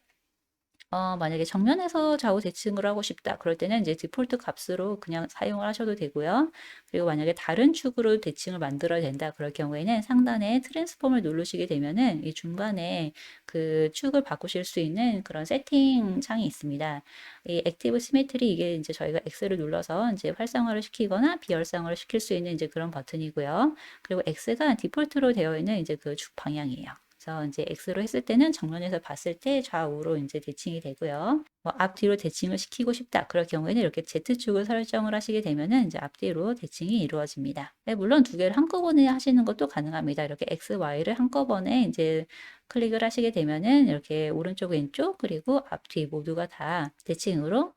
S1: 만약에 정면에서 좌우 대칭을 하고 싶다. 그럴 때는 이제 디폴트 값으로 그냥 사용을 하셔도 되고요. 그리고 만약에 다른 축으로 대칭을 만들어야 된다. 그럴 경우에는 상단에 트랜스폼을 누르시게 되면은 이 중간에 그 축을 바꾸실 수 있는 그런 세팅 창이 있습니다. 이 액티브 시메트리 이게 이제 저희가 X를 눌러서 이제 활성화를 시키거나 비활성화를 시킬 수 있는 이제 그런 버튼이고요. 그리고 X가 디폴트로 되어 있는 이제 그 축 방향이에요. 그래서 이제 X로 했을 때는 정면에서 봤을 때 좌우로 이제 대칭이 되고요. 뭐 앞뒤로 대칭을 시키고 싶다. 그럴 경우에는 이렇게 Z축을 설정을 하시게 되면은 이제 앞뒤로 대칭이 이루어집니다. 네, 물론 두 개를 한꺼번에 하시는 것도 가능합니다. 이렇게 X, Y를 한꺼번에 이제 클릭을 하시게 되면은 이렇게 오른쪽, 왼쪽, 그리고 앞뒤 모두가 다 대칭으로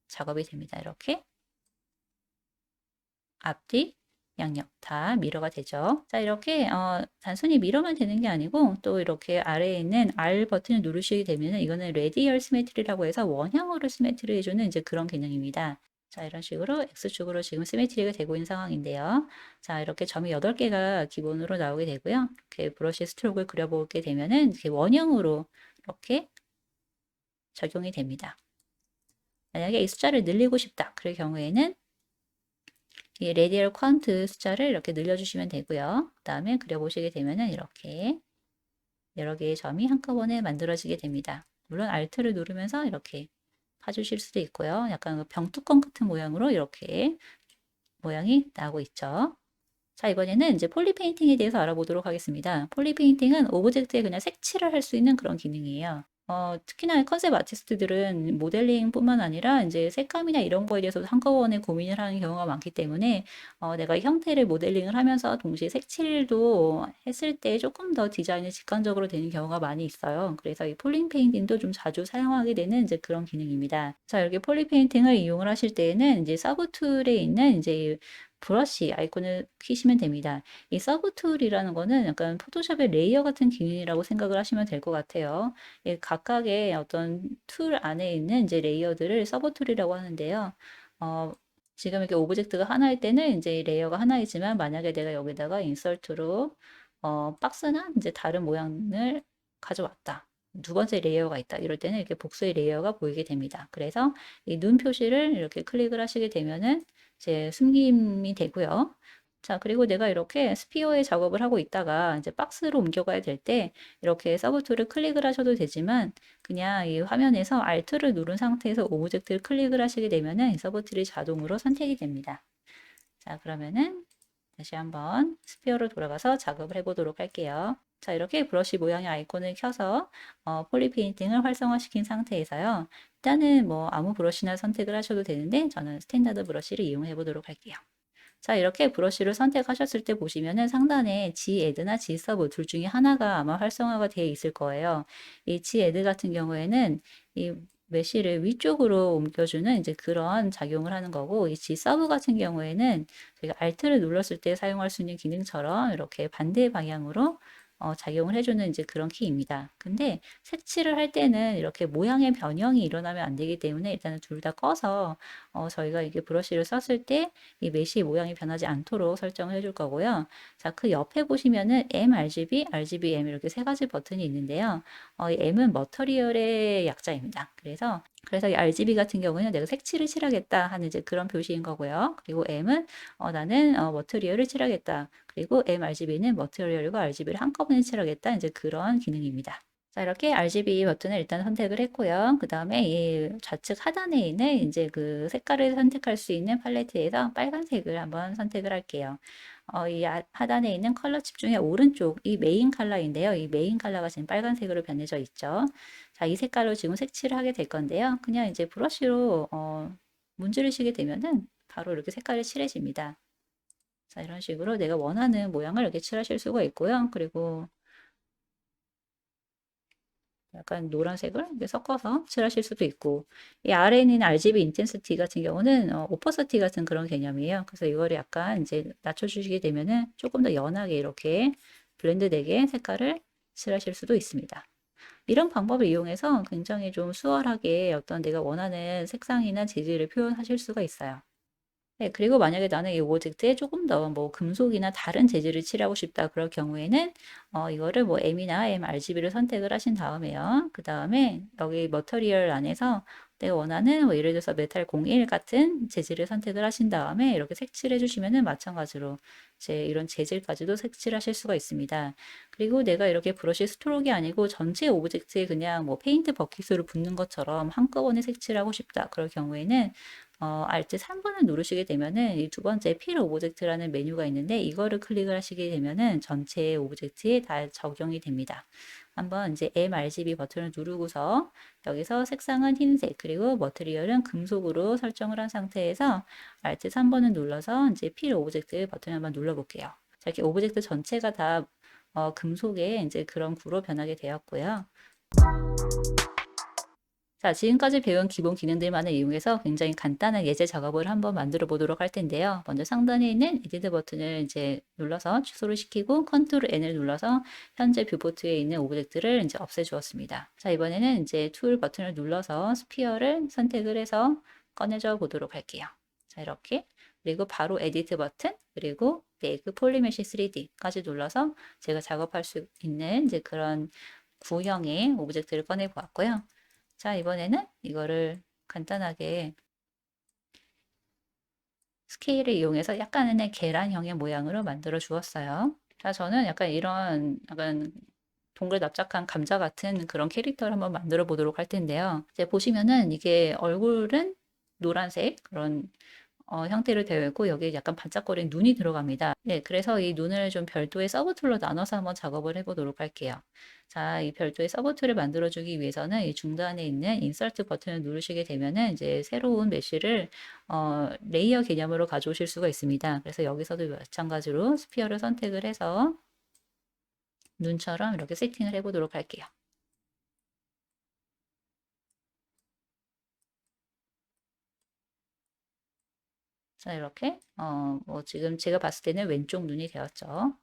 S1: 작업이 됩니다. 이렇게 앞뒤, 양옆 다 미러가 되죠. 자, 이렇게 단순히 미러만 되는 게 아니고 또 이렇게 아래에 있는 R 버튼을 누르시게 되면 이거는 레디얼 시메트리라고 해서 원형으로 시메트리 해주는 이제 그런 기능입니다. 자, 이런 식으로 X축으로 지금 시메트리가 되고 있는 상황인데요. 자, 이렇게 점이 8개가 기본으로 나오게 되고요. 이렇게 브러쉬 스트로크를 그려보게 되면은 이렇게 원형으로 이렇게 적용이 됩니다. 만약에 이 숫자를 늘리고 싶다. 그럴 경우에는 이 레디얼 카운트 숫자를 이렇게 늘려주시면 되고요. 그 다음에 그려보시게 되면은 이렇게 여러 개의 점이 한꺼번에 만들어지게 됩니다. 물론 Alt를 누르면서 이렇게 파주실 수도 있고요. 약간 그 병뚜껑 같은 모양으로 이렇게 모양이 나오고 있죠. 자, 이번에는 이제 폴리 페인팅에 대해서 알아보도록 하겠습니다. 폴리 페인팅은 오브젝트에 그냥 색칠을 할 수 있는 그런 기능이에요. 특히나 컨셉 아티스트들은 모델링뿐만 아니라 이제 색감이나 이런 거에 대해서도 한꺼번에 고민을 하는 경우가 많기 때문에 내가 형태를 모델링을 하면서 동시에 색칠도 했을 때 조금 더 디자인이 직관적으로 되는 경우가 많이 있어요. 그래서 이 폴링 페인팅도 좀 자주 사용하게 되는 이제 그런 기능입니다. 자, 이렇게 폴리 페인팅을 이용을 하실 때에는 이제 서브 툴에 있는 이제 브러쉬 아이콘을 키시면 됩니다. 이 서브 툴이라는 거는 약간 포토샵의 레이어 같은 기능이라고 생각을 하시면 될 것 같아요. 예, 각각의 어떤 툴 안에 있는 이제 레이어들을 서브 툴이라고 하는데요. 어, 지금 이렇게 오브젝트가 하나일 때는 이제 레이어가 하나이지만 만약에 내가 여기다가 인설트로 박스나 이제 다른 모양을 가져왔다. 두 번째 레이어가 있다. 이럴 때는 이렇게 복수의 레이어가 보이게 됩니다. 그래서 이 눈 표시를 이렇게 클릭을 하시게 되면은 이제 숨김이 되고요. 자, 그리고 내가 이렇게 스피어의 작업을 하고 있다가 이제 박스로 옮겨가야 될 때 이렇게 서브 툴을 클릭을 하셔도 되지만 그냥 이 화면에서 Alt를 누른 상태에서 오브젝트를 클릭을 하시게 되면은 이 서브 툴이 자동으로 선택이 됩니다. 자, 그러면은 다시 한번 스피어로 돌아가서 작업을 해보도록 할게요. 자, 이렇게 브러쉬 모양의 아이콘을 켜서 폴리 페인팅을 활성화시킨 상태에서요. 일단은 뭐 아무 브러쉬나 선택을 하셔도 되는데 저는 스탠다드 브러쉬를 이용해 보도록 할게요. 자, 이렇게 브러쉬를 선택하셨을 때 보시면은 상단에 G-Add나 G-Sub 둘 중에 하나가 아마 활성화가 되어 있을 거예요. 이 G-Add 같은 경우에는 이 메쉬를 위쪽으로 옮겨주는 이제 그런 작용을 하는 거고, 이 G-Sub 같은 경우에는 저희가 Alt를 눌렀을 때 사용할 수 있는 기능처럼 이렇게 반대 방향으로 작용을 해주는 이제 그런 키입니다. 근데 색칠을 할 때는 이렇게 모양의 변형이 일어나면 안 되기 때문에 일단은 둘 다 꺼서 저희가 이게 브러쉬를 썼을 때 이 메쉬 모양이 변하지 않도록 설정을 해줄 거고요. 자, 그 옆에 보시면은 M, RGB, RGBM 이렇게 세 가지 버튼이 있는데요. 이 M은 머터리얼의 약자입니다. 그래서 이 RGB 같은 경우는 내가 색칠을 칠하겠다 하는 이제 그런 표시인 거고요. 그리고 M은 나는 머터리얼을 칠하겠다. 그리고 MRGB는 머터리얼과 RGB를 한꺼번에 칠하겠다. 이제 그런 기능입니다. 자, 이렇게 RGB 버튼을 일단 선택을 했고요. 그 다음에 이 좌측 하단에 있는 이제 그 색깔을 선택할 수 있는 팔레트에서 빨간색을 한번 선택을 할게요. 이 하단에 있는 컬러 칩 중에 오른쪽 이 메인 컬러인데요. 이 메인 컬러가 지금 빨간색으로 변해져 있죠. 자, 이 색깔로 지금 색칠을 하게 될 건데요. 그냥 이제 브러쉬로 문지르시게 되면은 바로 이렇게 색깔이 칠해집니다. 자, 이런 식으로 내가 원하는 모양을 이렇게 칠하실 수가 있고요. 그리고 약간 노란색을 이렇게 섞어서 칠하실 수도 있고, 이 아래에 있는 RGB 인텐시티 같은 경우는 오퍼시티 같은 그런 개념이에요. 그래서 이거를 약간 이제 낮춰주시게 되면은 조금 더 연하게 이렇게 블렌드 되게 색깔을 칠하실 수도 있습니다. 이런 방법을 이용해서 굉장히 좀 수월하게 어떤 내가 원하는 색상이나 재질을 표현하실 수가 있어요. 네, 그리고 만약에 나는 이 오브젝트에 조금 더 뭐 금속이나 다른 재질을 칠하고 싶다 그럴 경우에는 이거를 뭐 M이나 MRGB를 선택을 하신 다음에요. 그 다음에 여기 머터리얼 안에서 내가 원하는 뭐 예를 들어서 메탈 01 같은 재질을 선택을 하신 다음에 이렇게 색칠해 주시면은 마찬가지로 이제 이런 재질까지도 색칠하실 수가 있습니다. 그리고 내가 이렇게 브러쉬 스트로크가 아니고 전체 오브젝트에 그냥 뭐 페인트 버킷으로 붓는 것처럼 한꺼번에 색칠하고 싶다 그럴 경우에는 Alt 3번을 누르시게 되면은 이 두 번째 필 오브젝트라는 메뉴가 있는데 이거를 클릭을 하시게 되면은 전체 오브젝트에 다 적용이 됩니다. 한번 이제 MRGB 버튼을 누르고서 여기서 색상은 흰색 그리고 머티리얼은 금속으로 설정을 한 상태에서 Alt 3번을 눌러서 이제 필 오브젝트 버튼을 한번 눌러볼게요. 자, 이렇게 오브젝트 전체가 다 금속의 이제 그런 구로 변하게 되었고요. 자, 지금까지 배운 기본 기능들만을 이용해서 굉장히 간단한 예제 작업을 한번 만들어 보도록 할 텐데요. 먼저 상단에 있는 에디트 버튼을 이제 눌러서 취소를 시키고 컨트롤 N을 눌러서 현재 뷰포트에 있는 오브젝트를 이제 없애 주었습니다. 자, 이번에는 이제 툴 버튼을 눌러서 스피어를 선택을 해서 꺼내줘 보도록 할게요. 자, 이렇게. 그리고 바로 에디트 버튼, 그리고 메이크 폴리메시 3D까지 눌러서 제가 작업할 수 있는 이제 그런 구형의 오브젝트를 꺼내 보았고요. 자, 이번에는 이거를 간단하게 스케일을 이용해서 약간의 계란형의 모양으로 만들어 주었어요. 자, 저는 약간 이런 약간 동글 납작한 감자 같은 그런 캐릭터를 한번 만들어 보도록 할 텐데요. 이제 보시면은 이게 얼굴은 노란색 그런 형태로 되어 있고 여기에 약간 반짝거리는 눈이 들어갑니다. 네, 그래서 이 눈을 좀 별도의 서브 툴로 나눠서 한번 작업을 해보도록 할게요. 자, 이 별도의 서브 툴을 만들어주기 위해서는 이 중간에 있는 인서트 버튼을 누르시게 되면은 이제 새로운 메쉬를 레이어 개념으로 가져오실 수가 있습니다. 그래서 여기서도 마찬가지로 스피어를 선택을 해서 눈처럼 이렇게 세팅을 해보도록 할게요. 자, 이렇게 뭐 지금 제가 봤을 때는 왼쪽 눈이 되었죠.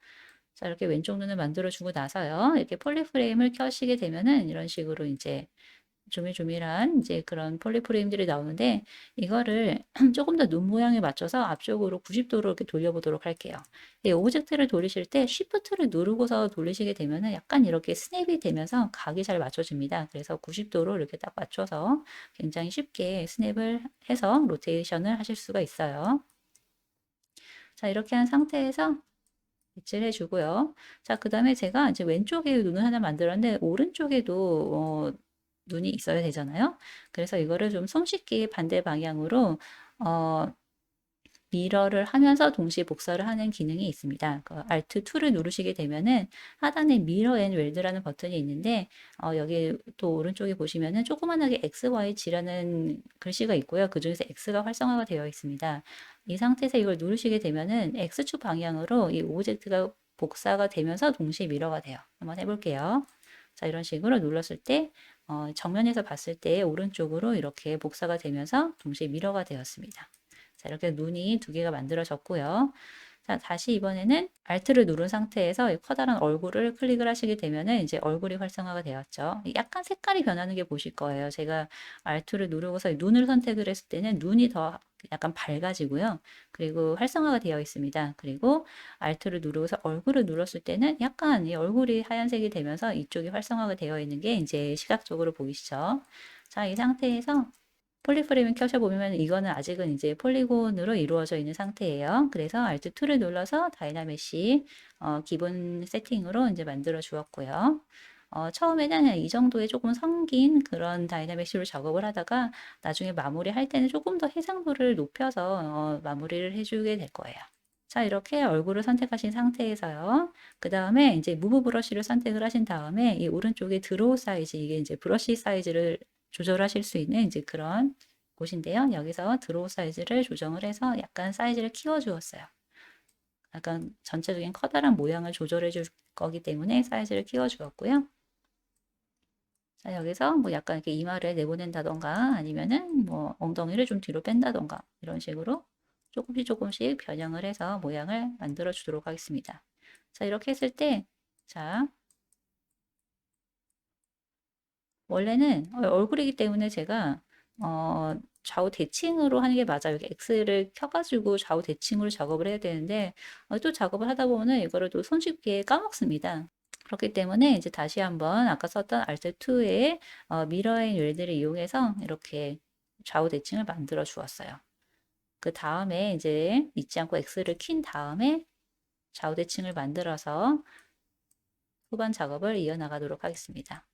S1: 자, 이렇게 왼쪽 눈을 만들어주고 나서요. 이렇게 폴리프레임을 켜시게 되면은 이런 식으로 이제 조밀조밀한 이제 그런 폴리프레임들이 나오는데 이거를 조금 더 눈 모양에 맞춰서 앞쪽으로 90도로 이렇게 돌려보도록 할게요. 이 오브젝트를 돌리실 때 Shift를 누르고서 돌리시게 되면은 약간 이렇게 스냅이 되면서 각이 잘 맞춰집니다. 그래서 90도로 이렇게 딱 맞춰서 굉장히 쉽게 스냅을 해서 로테이션을 하실 수가 있어요. 자, 이렇게 한 상태에서 배치를 해주고요. 자, 그 다음에 제가 이제 왼쪽에 눈을 하나 만들었는데 오른쪽에도 눈이 있어야 되잖아요. 그래서 이거를 좀 손쉽게 반대 방향으로 어, 미러를 하면서 동시에 복사를 하는 기능이 있습니다. 그 Alt 2를 누르시게 되면은 하단에 미러 앤 웰드라는 버튼이 있는데 여기 또 오른쪽에 보시면은 조그만하게 XYG라는 글씨가 있고요. 그 중에서 X가 활성화가 되어 있습니다. 이 상태에서 이걸 누르시게 되면은 X축 방향으로 이 오브젝트가 복사가 되면서 동시에 미러가 돼요. 한번 해볼게요. 자, 이런 식으로 눌렀을 때 정면에서 봤을 때 오른쪽으로 이렇게 복사가 되면서 동시에 미러가 되었습니다. 자, 이렇게 눈이 두 개가 만들어졌고요. 자, 다시 이번에는 Alt를 누른 상태에서 이 커다란 얼굴을 클릭을 하시게 되면은 이제 얼굴이 활성화가 되었죠. 약간 색깔이 변하는 게 보실 거예요. 제가 Alt를 누르고서 눈을 선택을 했을 때는 눈이 더 약간 밝아지고요. 그리고 활성화가 되어 있습니다. 그리고 Alt를 누르고서 얼굴을 눌렀을 때는 약간 이 얼굴이 하얀색이 되면서 이쪽이 활성화가 되어 있는 게 이제 시각적으로 보이시죠? 자, 이 상태에서 폴리프레임을 켜셔보면 이거는 아직은 이제 폴리곤으로 이루어져 있는 상태예요. 그래서 Alt 2를 눌러서 다이나메시 기본 세팅으로 이제 만들어 주었고요. 처음에는 이 정도의 조금 성긴 그런 다이나믹시로 작업을 하다가 나중에 마무리할 때는 조금 더 해상도를 높여서 마무리를 해주게 될 거예요. 자, 이렇게 얼굴을 선택하신 상태에서요. 그 다음에 이제 무브 브러쉬를 선택을 하신 다음에 이 오른쪽에 드로우 사이즈, 이게 이제 브러쉬 사이즈를 조절하실 수 있는 이제 그런 곳인데요. 여기서 드로우 사이즈를 조정을 해서 약간 사이즈를 키워 주었어요. 약간 전체적인 커다란 모양을 조절해 줄 거기 때문에 사이즈를 키워 주었고요. 자, 여기서 뭐 약간 이렇게 이마를 내보낸다던가 아니면은 뭐 엉덩이를 좀 뒤로 뺀다던가 이런 식으로 조금씩 조금씩 변형을 해서 모양을 만들어 주도록 하겠습니다. 자, 이렇게 했을 때, 자, 원래는 얼굴이기 때문에 제가 좌우 대칭으로 하는 게 맞아요. 이렇게 X를 켜가지고 좌우 대칭으로 작업을 해야 되는데 또 작업을 하다 보면 이거를 또 손쉽게 까먹습니다. 그렇기 때문에 이제 다시 한번 아까 썼던 Alt2의 미러앤 웰들을 이용해서 이렇게 좌우 대칭을 만들어 주었어요. 그 다음에 이제 잊지 않고 X를 킨 다음에 좌우 대칭을 만들어서 후반 작업을 이어나가도록 하겠습니다.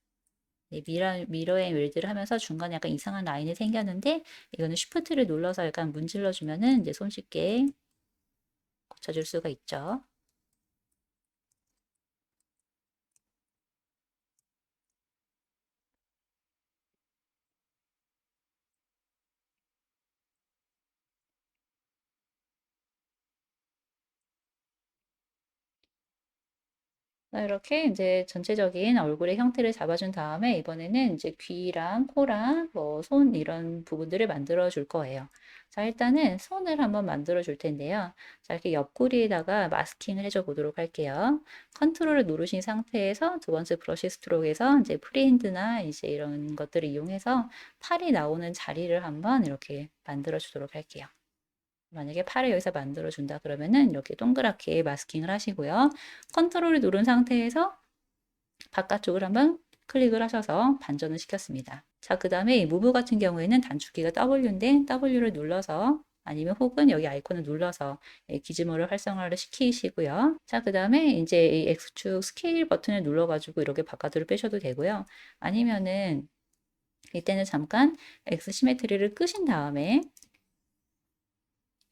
S1: 네, 미러앤 웰드를 하면서 중간에 약간 이상한 라인이 생겼는데 이거는 쉬프트를 눌러서 약간 문질러 주면은 이제 손쉽게 고쳐줄 수가 있죠. 이렇게 이제 전체적인 얼굴의 형태를 잡아준 다음에 이번에는 이제 귀랑 코랑 뭐 손 이런 부분들을 만들어 줄 거예요. 자, 일단은 손을 한번 만들어 줄 텐데요. 자, 이렇게 옆구리에다가 마스킹을 해줘 보도록 할게요. 컨트롤을 누르신 상태에서 두 번째 브러쉬 스트로크에서 이제 프리핸드나 이제 이런 것들을 이용해서 팔이 나오는 자리를 한번 이렇게 만들어 주도록 할게요. 만약에 팔을 여기서 만들어 준다 그러면은 이렇게 동그랗게 마스킹을 하시고요. 컨트롤을 누른 상태에서 바깥쪽을 한번 클릭을 하셔서 반전을 시켰습니다. 자, 그 다음에 이 무브 같은 경우에는 단축키가 W인데 W를 눌러서 아니면 혹은 여기 아이콘을 눌러서 기지모를 활성화를 시키시고요. 자, 그 다음에 이제 이 X축 스케일 버튼을 눌러가지고 이렇게 바깥으로 빼셔도 되고요. 아니면은 이때는 잠깐 X 시메트리를 끄신 다음에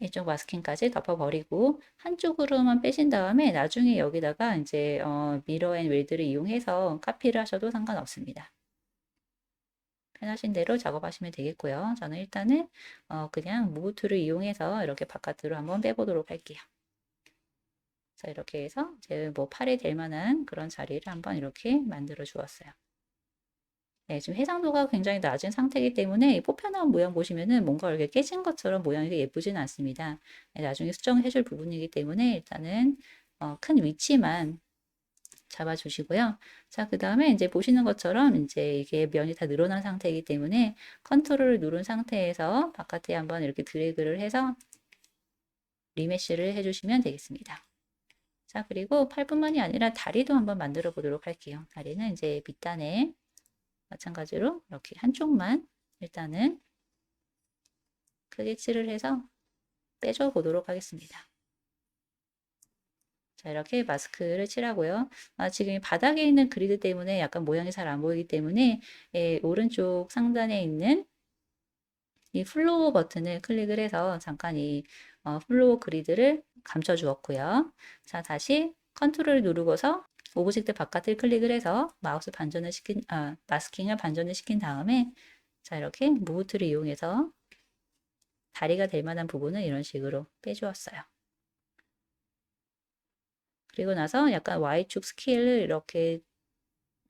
S1: 이쪽 마스킹까지 덮어버리고 한쪽으로만 빼신 다음에 나중에 여기다가 이제 미러 앤 웰드를 이용해서 카피를 하셔도 상관없습니다. 편하신 대로 작업하시면 되겠고요. 저는 일단은 그냥 무브 툴을 이용해서 이렇게 바깥으로 한번 빼보도록 할게요. 자, 이렇게 해서 제 뭐 팔에 될 만한 그런 자리를 한번 이렇게 만들어 주었어요. 네, 지금 해상도가 굉장히 낮은 상태이기 때문에 뽑혀나온 모양 보시면은 뭔가 이렇게 깨진 것처럼 모양이 예쁘진 않습니다. 네, 나중에 수정해 줄 부분이기 때문에 일단은 큰 위치만 잡아주시고요. 자, 그 다음에 이제 보시는 것처럼 이제 이게 면이 다 늘어난 상태이기 때문에 컨트롤을 누른 상태에서 바깥에 한번 이렇게 드래그를 해서 리메쉬를 해주시면 되겠습니다. 자, 그리고 팔뿐만이 아니라 다리도 한번 만들어 보도록 할게요. 다리는 이제 밑단에 마찬가지로 이렇게 한쪽만 일단은 크게 칠을 해서 빼줘 보도록 하겠습니다. 자, 이렇게 마스크를 칠하고요. 지금 바닥에 있는 그리드 때문에 약간 모양이 잘 안 보이기 때문에 오른쪽 상단에 있는 이 플로우 버튼을 클릭을 해서 잠깐 이 플로우 그리드를 감춰 주었고요. 자, 다시 컨트롤을 누르고서 오브젝트 바깥을 클릭을 해서 마스킹을 반전을 시킨 다음에 자, 이렇게 무브 툴을 이용해서 다리가 될 만한 부분은 이런 식으로 빼주었어요. 그리고 나서 약간 Y축 스케일을 이렇게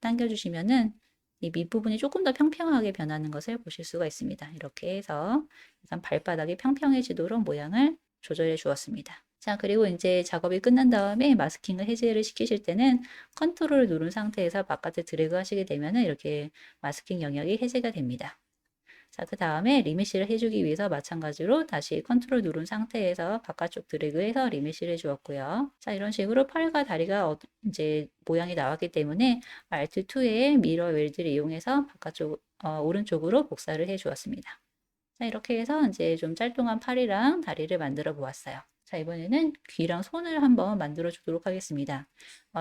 S1: 당겨주시면은 이 밑부분이 조금 더 평평하게 변하는 것을 보실 수가 있습니다. 이렇게 해서 약간 발바닥이 평평해지도록 모양을 조절해 주었습니다. 자, 그리고 이제 작업이 끝난 다음에 마스킹을 해제를 시키실 때는 컨트롤을 누른 상태에서 바깥에 드래그 하시게 되면은 이렇게 마스킹 영역이 해제가 됩니다. 자, 그 다음에 리메시를 해주기 위해서 마찬가지로 다시 컨트롤 누른 상태에서 바깥쪽 드래그해서 리메시를 해주었고요. 자, 이런 식으로 팔과 다리가 이제 모양이 나왔기 때문에 Alt2의 미러 웰드를 이용해서 바깥쪽, 오른쪽으로 복사를 해 주었습니다. 자, 이렇게 해서 이제 좀 짤뚱한 팔이랑 다리를 만들어 보았어요. 자, 이번에는 귀랑 손을 한번 만들어 주도록 하겠습니다.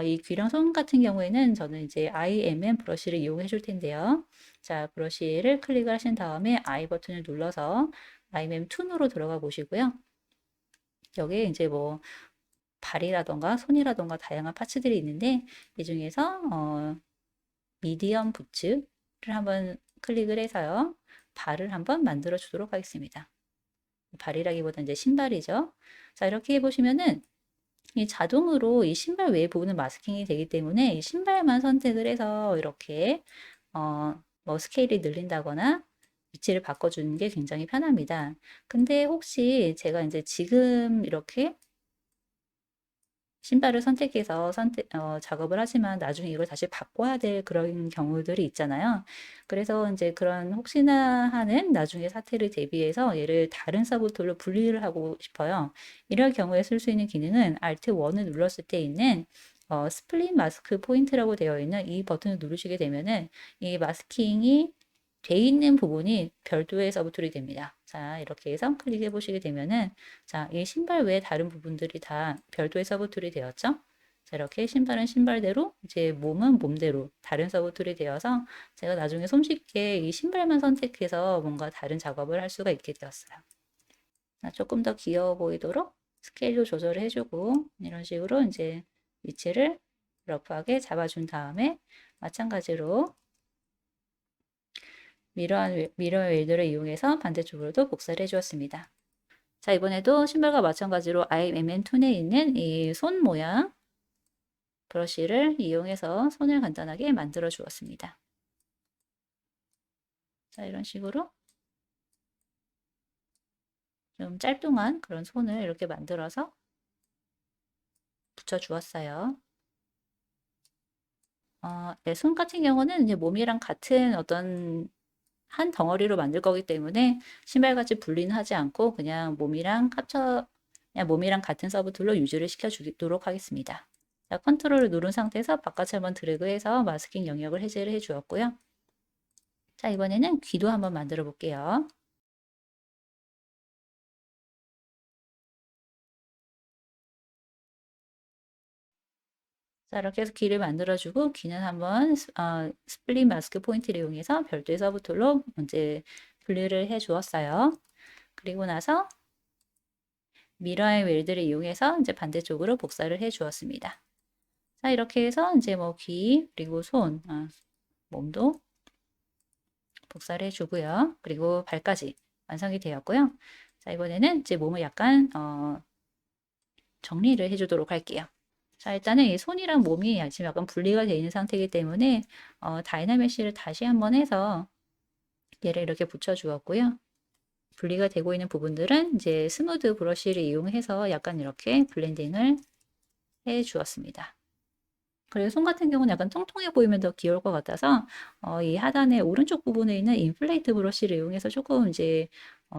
S1: 이 귀랑 손 같은 경우에는 저는 이제 IMM 브러쉬를 이용해 줄 텐데요. 자, 브러쉬를 클릭을 하신 다음에 I 버튼을 눌러서 IMM 툰으로 들어가 보시고요. 여기에 이제 뭐 발이라던가 손이라던가 다양한 파츠들이 있는데 이 중에서 미디엄 부츠를 한번 클릭을 해서요. 발을 한번 만들어 주도록 하겠습니다. 발이라기보다 이제 신발이죠. 자, 이렇게 해보시면은 이 자동으로 이 신발 외의 부분은 마스킹이 되기 때문에 이 신발만 선택을 해서 이렇게 뭐 스케일이 늘린다거나 위치를 바꿔주는 게 굉장히 편합니다. 근데 혹시 제가 이제 지금 이렇게 신발을 선택해서 작업을 하지만 나중에 이걸 다시 바꿔야 될 그런 경우들이 있잖아요. 그래서 이제 그런 혹시나 하는 나중에 사태를 대비해서 얘를 다른 서브툴로 분리를 하고 싶어요. 이럴 경우에 쓸 수 있는 기능은 Alt 1을 눌렀을 때 있는 스플릿 마스크 포인트라고 되어 있는 이 버튼을 누르시게 되면은 이 마스킹이 돼 있는 부분이 별도의 서브툴이 됩니다. 자, 이렇게 해서 클릭해 보시게 되면은 자, 이 신발 외에 다른 부분들이 다 별도의 서브툴이 되었죠. 자, 이렇게 신발은 신발대로, 이제 몸은 몸대로 다른 서브툴이 되어서 제가 나중에 손쉽게 이 신발만 선택해서 뭔가 다른 작업을 할 수가 있게 되었어요. 자, 조금 더 귀여워 보이도록 스케일도 조절을 해주고 이런 식으로 이제 위치를 러프하게 잡아준 다음에 마찬가지로 미러 웨일들을 이용해서 반대쪽으로도 복사를 해주었습니다. 자, 이번에도 신발과 마찬가지로 IMM2에 있는 이 손 모양 브러쉬를 이용해서 손을 간단하게 만들어 주었습니다. 자, 이런 식으로 좀 짤뚱한 그런 손을 이렇게 만들어서 붙여 주었어요. 네, 손 같은 경우는 이제 몸이랑 같은 어떤 한 덩어리로 만들 거기 때문에 신발같이 분리는 하지 않고 그냥 몸이랑 같은 서브툴로 유지를 시켜주도록 하겠습니다. 자, 컨트롤을 누른 상태에서 바깥을 한번 드래그해서 마스킹 영역을 해제를 해 주었고요. 자, 이번에는 귀도 한번 만들어 볼게요. 자, 이렇게 해서 귀를 만들어주고 귀는 한번 스플릿 마스크 포인트를 이용해서 별도의 서브툴로 이제 분리를 해 주었어요. 그리고 나서 미러의 웰들을 이용해서 이제 반대쪽으로 복사를 해 주었습니다. 자, 이렇게 해서 이제 뭐 귀, 그리고 몸도 복사를 해주고요. 그리고 발까지 완성이 되었고요. 자, 이번에는 이제 몸을 약간 정리를 해주도록 할게요. 자, 일단은 이 손이랑 몸이 지금 약간 분리가 되어 있는 상태이기 때문에 다이나메시를 다시 한번 해서 얘를 이렇게 붙여주었고요. 분리가 되고 있는 부분들은 이제 스무드 브러쉬를 이용해서 약간 이렇게 블렌딩을 해 주었습니다. 그리고 손 같은 경우는 약간 통통해 보이면 더 귀여울 것 같아서 이 하단의 오른쪽 부분에 있는 인플레이트 브러쉬를 이용해서 조금 이제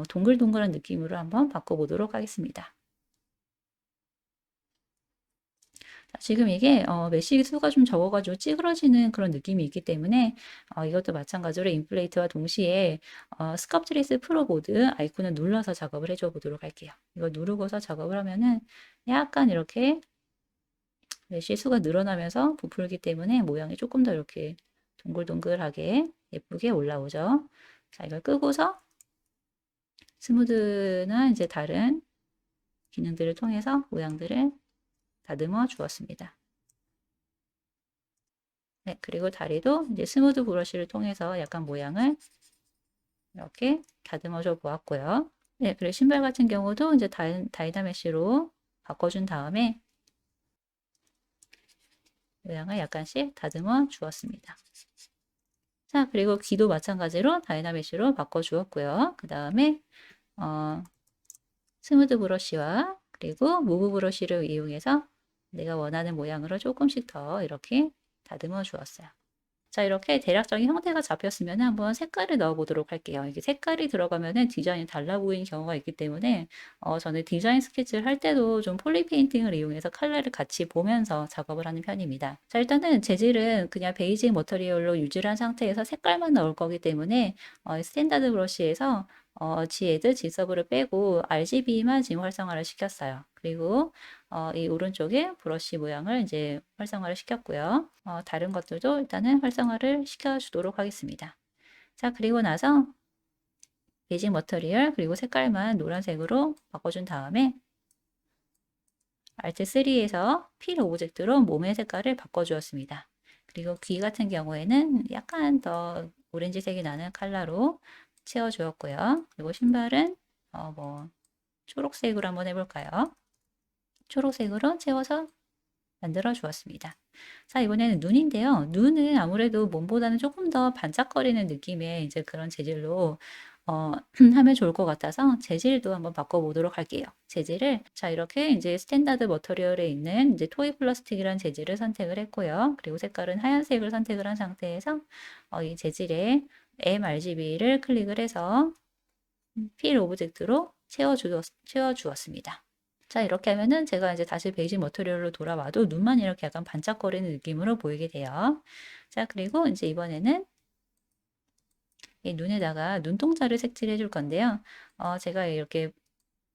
S1: 동글동글한 느낌으로 한번 바꿔보도록 하겠습니다. 지금 이게 메쉬 수가 좀 적어가지고 찌그러지는 그런 느낌이 있기 때문에 이것도 마찬가지로 인플레이트와 동시에 스컵트리스 프로 보드 아이콘을 눌러서 작업을 해줘 보도록 할게요. 이거 누르고서 작업을 하면은 약간 이렇게 메쉬 수가 늘어나면서 부풀기 때문에 모양이 조금 더 이렇게 동글동글하게 예쁘게 올라오죠. 자, 이걸 끄고서 스무드나 이제 다른 기능들을 통해서 모양들을 다듬어 주었습니다. 네, 그리고 다리도 이제 스무드 브러쉬를 통해서 약간 모양을 이렇게 다듬어 줘 보았고요. 네, 그리고 신발 같은 경우도 이제 다이나메쉬로 바꿔준 다음에 모양을 약간씩 다듬어 주었습니다. 자, 그리고 귀도 마찬가지로 다이나메쉬로 바꿔 주었고요. 그 다음에 스무드 브러쉬와 그리고 무브 브러쉬를 이용해서 내가 원하는 모양으로 조금씩 더 이렇게 다듬어 주었어요. 자, 이렇게 대략적인 형태가 잡혔으면 한번 색깔을 넣어 보도록 할게요. 이게 색깔이 들어가면은 디자인이 달라 보이는 경우가 있기 때문에 저는 디자인 스케치를 할 때도 좀 폴리 페인팅을 이용해서 컬러를 같이 보면서 작업을 하는 편입니다. 자, 일단은 재질은 그냥 베이직 머터리얼로 유지를 한 상태에서 색깔만 넣을 거기 때문에 스탠다드 브러쉬에서 지헤드, 지서브를 빼고 RGB만 지금 활성화를 시켰어요. 그리고 이 오른쪽에 브러쉬 모양을 이제 활성화를 시켰고요. 다른 것들도 일단은 활성화를 시켜주도록 하겠습니다. 자, 그리고 나서 베이직 머터리얼 그리고 색깔만 노란색으로 바꿔준 다음에 Alt 3에서 필 오브젝트로 몸의 색깔을 바꿔주었습니다. 그리고 귀 같은 경우에는 약간 더 오렌지색이 나는 컬러로 채워주었고요. 그리고 신발은 뭐 초록색으로 한번 해볼까요? 초록색으로 채워서 만들어 주었습니다. 자, 이번에는 눈인데요. 눈은 아무래도 몸보다는 조금 더 반짝거리는 느낌의 이제 그런 재질로 하면 좋을 것 같아서 재질도 한번 바꿔보도록 할게요. 재질을 자 이렇게 이제 스탠다드 머터리얼에 있는 이제 토이 플라스틱이라는 재질을 선택을 했고요. 그리고 색깔은 하얀색을 선택을 한 상태에서 이 재질에 MRGB를 클릭을 해서 필 오브젝트로 채워주었습니다. 자, 이렇게 하면은 제가 이제 다시 베이직 머터리얼로 돌아와도 눈만 이렇게 약간 반짝거리는 느낌으로 보이게 돼요. 자, 그리고 이제 이번에는 이 눈에다가 눈동자를 색칠해 줄 건데요. 제가 이렇게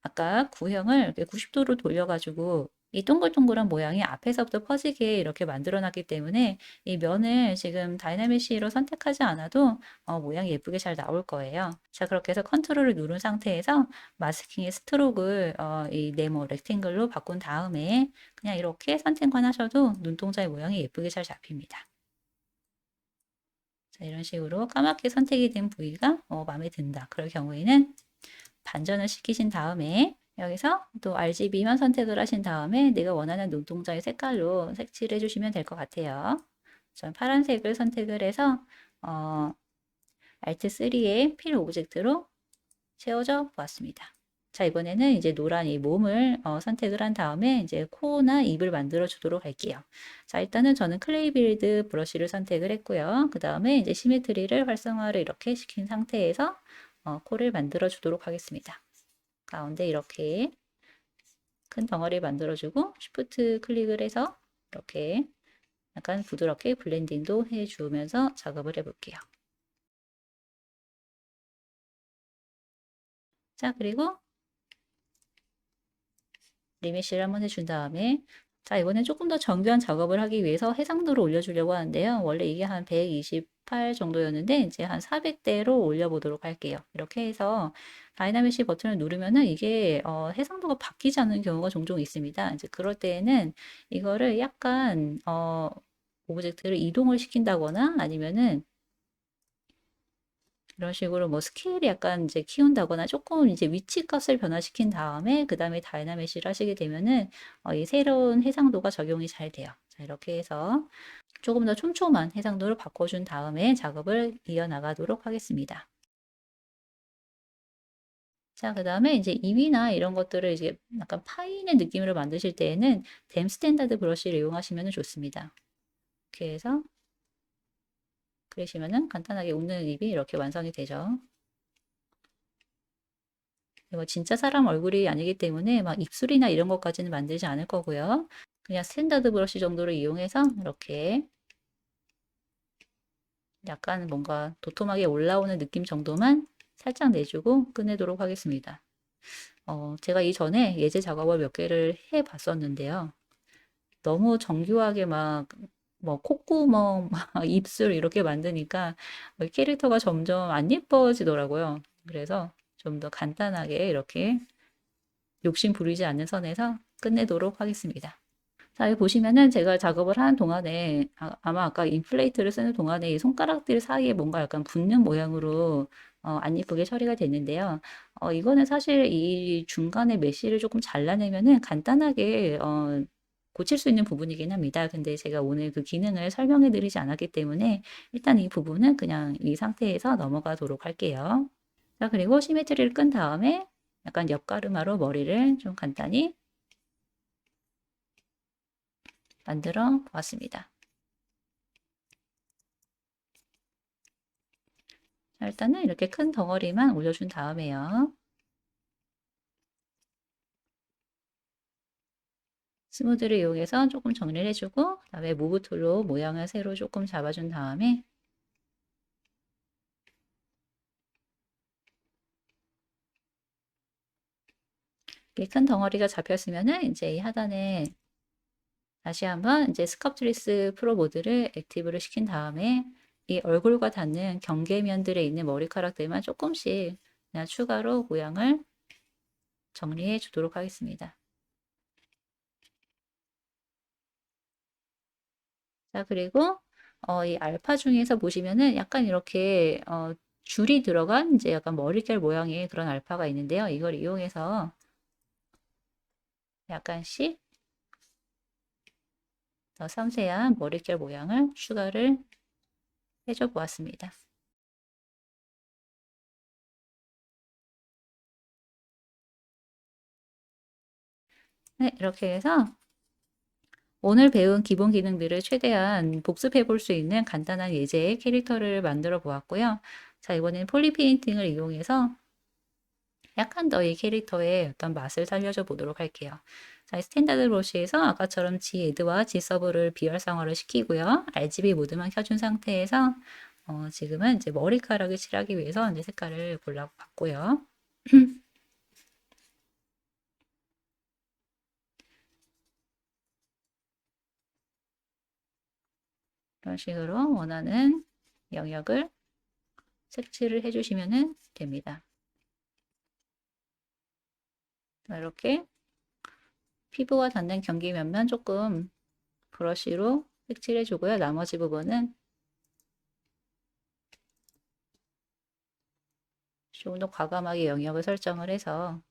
S1: 아까 구형을 이렇게 90도로 돌려가지고 이 동글동글한 모양이 앞에서부터 퍼지게 이렇게 만들어 놨기 때문에 이 면을 지금 다이나믹시로 선택하지 않아도 모양이 예쁘게 잘 나올 거예요. 자, 그렇게 해서 컨트롤을 누른 상태에서 마스킹의 스트로크를 이 네모 렉탱글로 바꾼 다음에 그냥 이렇게 선택만 하셔도 눈동자의 모양이 예쁘게 잘 잡힙니다. 자, 이런 식으로 까맣게 선택이 된 부위가 마음에 든다. 그럴 경우에는 반전을 시키신 다음에 여기서 또 RGB만 선택을 하신 다음에 내가 원하는 눈동자의 색깔로 색칠해 주시면 될 것 같아요. 전 파란색을 선택을 해서 Alt 3의 필 오브젝트로 채워져 보았습니다. 자, 이번에는 이제 노란 이 몸을 선택을 한 다음에 이제 코나 입을 만들어 주도록 할게요. 자, 일단은 저는 클레이 빌드 브러쉬를 선택을 했고요. 그 다음에 이제 시메트리를 활성화를 이렇게 시킨 상태에서 코를 만들어 주도록 하겠습니다. 가운데 이렇게 큰 덩어리 만들어주고 쉬프트 클릭을 해서 이렇게 약간 부드럽게 블렌딩도 해주면서 작업을 해볼게요. 자, 그리고 리메쉬를 한번 해준 다음에 자, 이번엔 조금 더 정교한 작업을 하기 위해서 해상도를 올려주려고 하는데요. 원래 이게 한 128 정도였는데 이제 한 400대로 올려보도록 할게요. 이렇게 해서 다이나믹시 버튼을 누르면은 이게 해상도가 바뀌지 않는 경우가 종종 있습니다. 이제 그럴 때에는 이거를 약간 오브젝트를 이동을 시킨다거나 아니면은 이런 식으로 뭐 스케일이 약간 이제 키운다거나 조금 이제 위치 값을 변화시킨 다음에 그 다음에 다이나믹시를 하시게 되면은 이 새로운 해상도가 적용이 잘 돼요. 자, 이렇게 해서 조금 더 촘촘한 해상도를 바꿔준 다음에 작업을 이어나가도록 하겠습니다. 자, 그 다음에 이제 입이나 이런 것들을 이제 약간 파이는 느낌으로 만드실 때에는 댐 스탠다드 브러쉬를 이용하시면 좋습니다. 이렇게 해서 그러시면은 간단하게 웃는 입이 이렇게 완성이 되죠. 뭐 진짜 사람 얼굴이 아니기 때문에 막 입술이나 이런 것까지는 만들지 않을 거고요. 그냥 스탠다드 브러쉬 정도를 이용해서 이렇게 약간 뭔가 도톰하게 올라오는 느낌 정도만 살짝 내주고 끝내도록 하겠습니다. 제가 이전에 예제 작업을 몇 개를 해 봤었는데요. 너무 정교하게 막 뭐 콧구멍, 막 입술 이렇게 만드니까 캐릭터가 점점 안 예뻐지더라고요. 그래서 좀 더 간단하게 이렇게 욕심 부리지 않는 선에서 끝내도록 하겠습니다. 자, 여기 보시면은 제가 작업을 하는 동안에 아마 아까 인플레이트를 쓰는 동안에 이 손가락들 사이에 뭔가 약간 붙는 모양으로 안 예쁘게 처리가 됐는데요. 이거는 사실 이 중간에 메쉬를 조금 잘라내면은 간단하게 고칠 수 있는 부분이긴 합니다. 근데 제가 오늘 그 기능을 설명해 드리지 않았기 때문에 일단 이 부분은 그냥 이 상태에서 넘어가도록 할게요. 자, 그리고 시메트리를 끈 다음에 약간 옆가르마로 머리를 좀 간단히 만들어 보았습니다. 자, 일단은 이렇게 큰 덩어리만 올려준 다음에요. 스무드를 이용해서 조금 정리를 해주고 그다음에 무브 툴로 모양을 세로 조금 잡아준 다음에 이렇게 큰 덩어리가 잡혔으면은 이제 이 하단에 다시 한번 이제 스culptress 프로 모드를 액티브를 시킨 다음에 이 얼굴과 닿는 경계면들에 있는 머리카락들만 조금씩 그냥 추가로 모양을 정리해 주도록 하겠습니다. 자, 그리고 이 알파 중에서 보시면은 약간 이렇게 줄이 들어간 이제 약간 머릿결 모양의 그런 알파가 있는데요. 이걸 이용해서 약간씩 더 섬세한 머릿결 모양을 추가를 해줘 보았습니다. 네, 이렇게 해서 오늘 배운 기본 기능들을 최대한 복습해 볼 수 있는 간단한 예제의 캐릭터를 만들어 보았고요. 자, 이번엔 폴리 페인팅을 이용해서 약간 더 이 캐릭터의 어떤 맛을 살려줘 보도록 할게요. 자, 스탠다드 브러쉬에서 아까처럼 G-에드와 G-서브를 비활성화를 시키고요. RGB 모드만 켜준 상태에서 지금은 이제 머리카락을 칠하기 위해서 이제 색깔을 골라봤고요. 이런 식으로 원하는 영역을 색칠을 해주시면 됩니다. 이렇게 피부와 닿는 경계면만 조금 브러쉬로 색칠해 주고요. 나머지 부분은 조금 더 과감하게 영역을 설정을 해서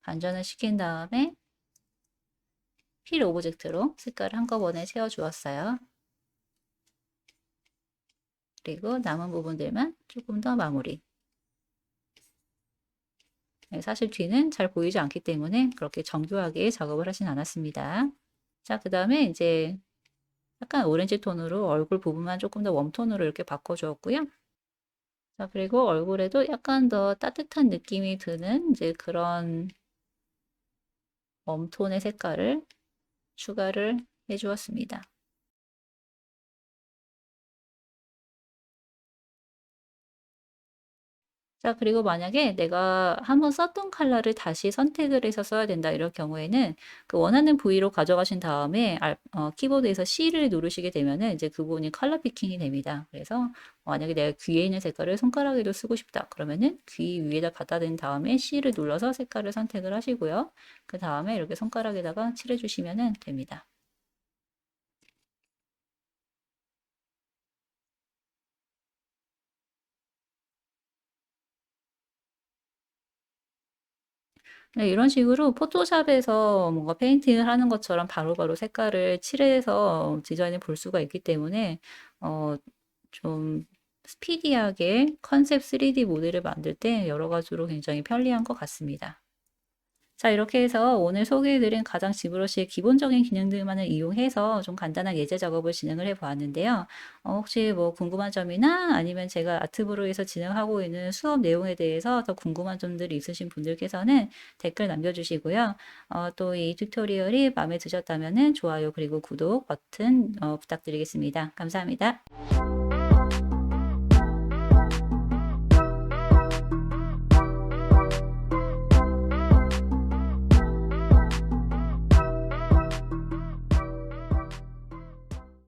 S1: 반전을 시킨 다음에 필 오브젝트로 색깔을 한꺼번에 채워 주었어요. 그리고 남은 부분들만 조금 더 마무리. 사실 뒤는 잘 보이지 않기 때문에 그렇게 정교하게 작업을 하진 않았습니다. 자, 그 다음에 이제 약간 오렌지 톤으로 얼굴 부분만 조금 더 웜톤으로 이렇게 바꿔주었고요. 자, 그리고 얼굴에도 약간 더 따뜻한 느낌이 드는 이제 그런 웜톤의 색깔을 추가를 해 주었습니다. 자, 그리고 만약에 내가 한번 썼던 컬러를 다시 선택을 해서 써야 된다 이럴 경우에는 그 원하는 부위로 가져가신 다음에 키보드에서 C를 누르시게 되면은 이제 그 부분이 컬러 피킹이 됩니다. 그래서 만약에 내가 귀에 있는 색깔을 손가락에도 쓰고 싶다 그러면은 귀 위에다 갖다 댄 다음에 C를 눌러서 색깔을 선택을 하시고요. 그 다음에 이렇게 손가락에다가 칠해 주시면 됩니다. 네, 이런 식으로 포토샵에서 뭔가 페인팅을 하는 것처럼 바로바로 색깔을 칠해서 디자인을 볼 수가 있기 때문에 어, 좀 스피디하게 컨셉 3D 모델을 만들 때 여러 가지로 굉장히 편리한 것 같습니다. 자, 이렇게 해서 오늘 소개해드린 가장 지브러시의 기본적인 기능들만을 이용해서 좀 간단한 예제 작업을 진행을 해 보았는데요. 혹시 뭐 궁금한 점이나 아니면 제가 아트브로에서 진행하고 있는 수업 내용에 대해서 더 궁금한 점들이 있으신 분들께서는 댓글 남겨주시고요. 또 이 튜토리얼이 마음에 드셨다면 좋아요 그리고 구독 버튼 부탁드리겠습니다. 감사합니다.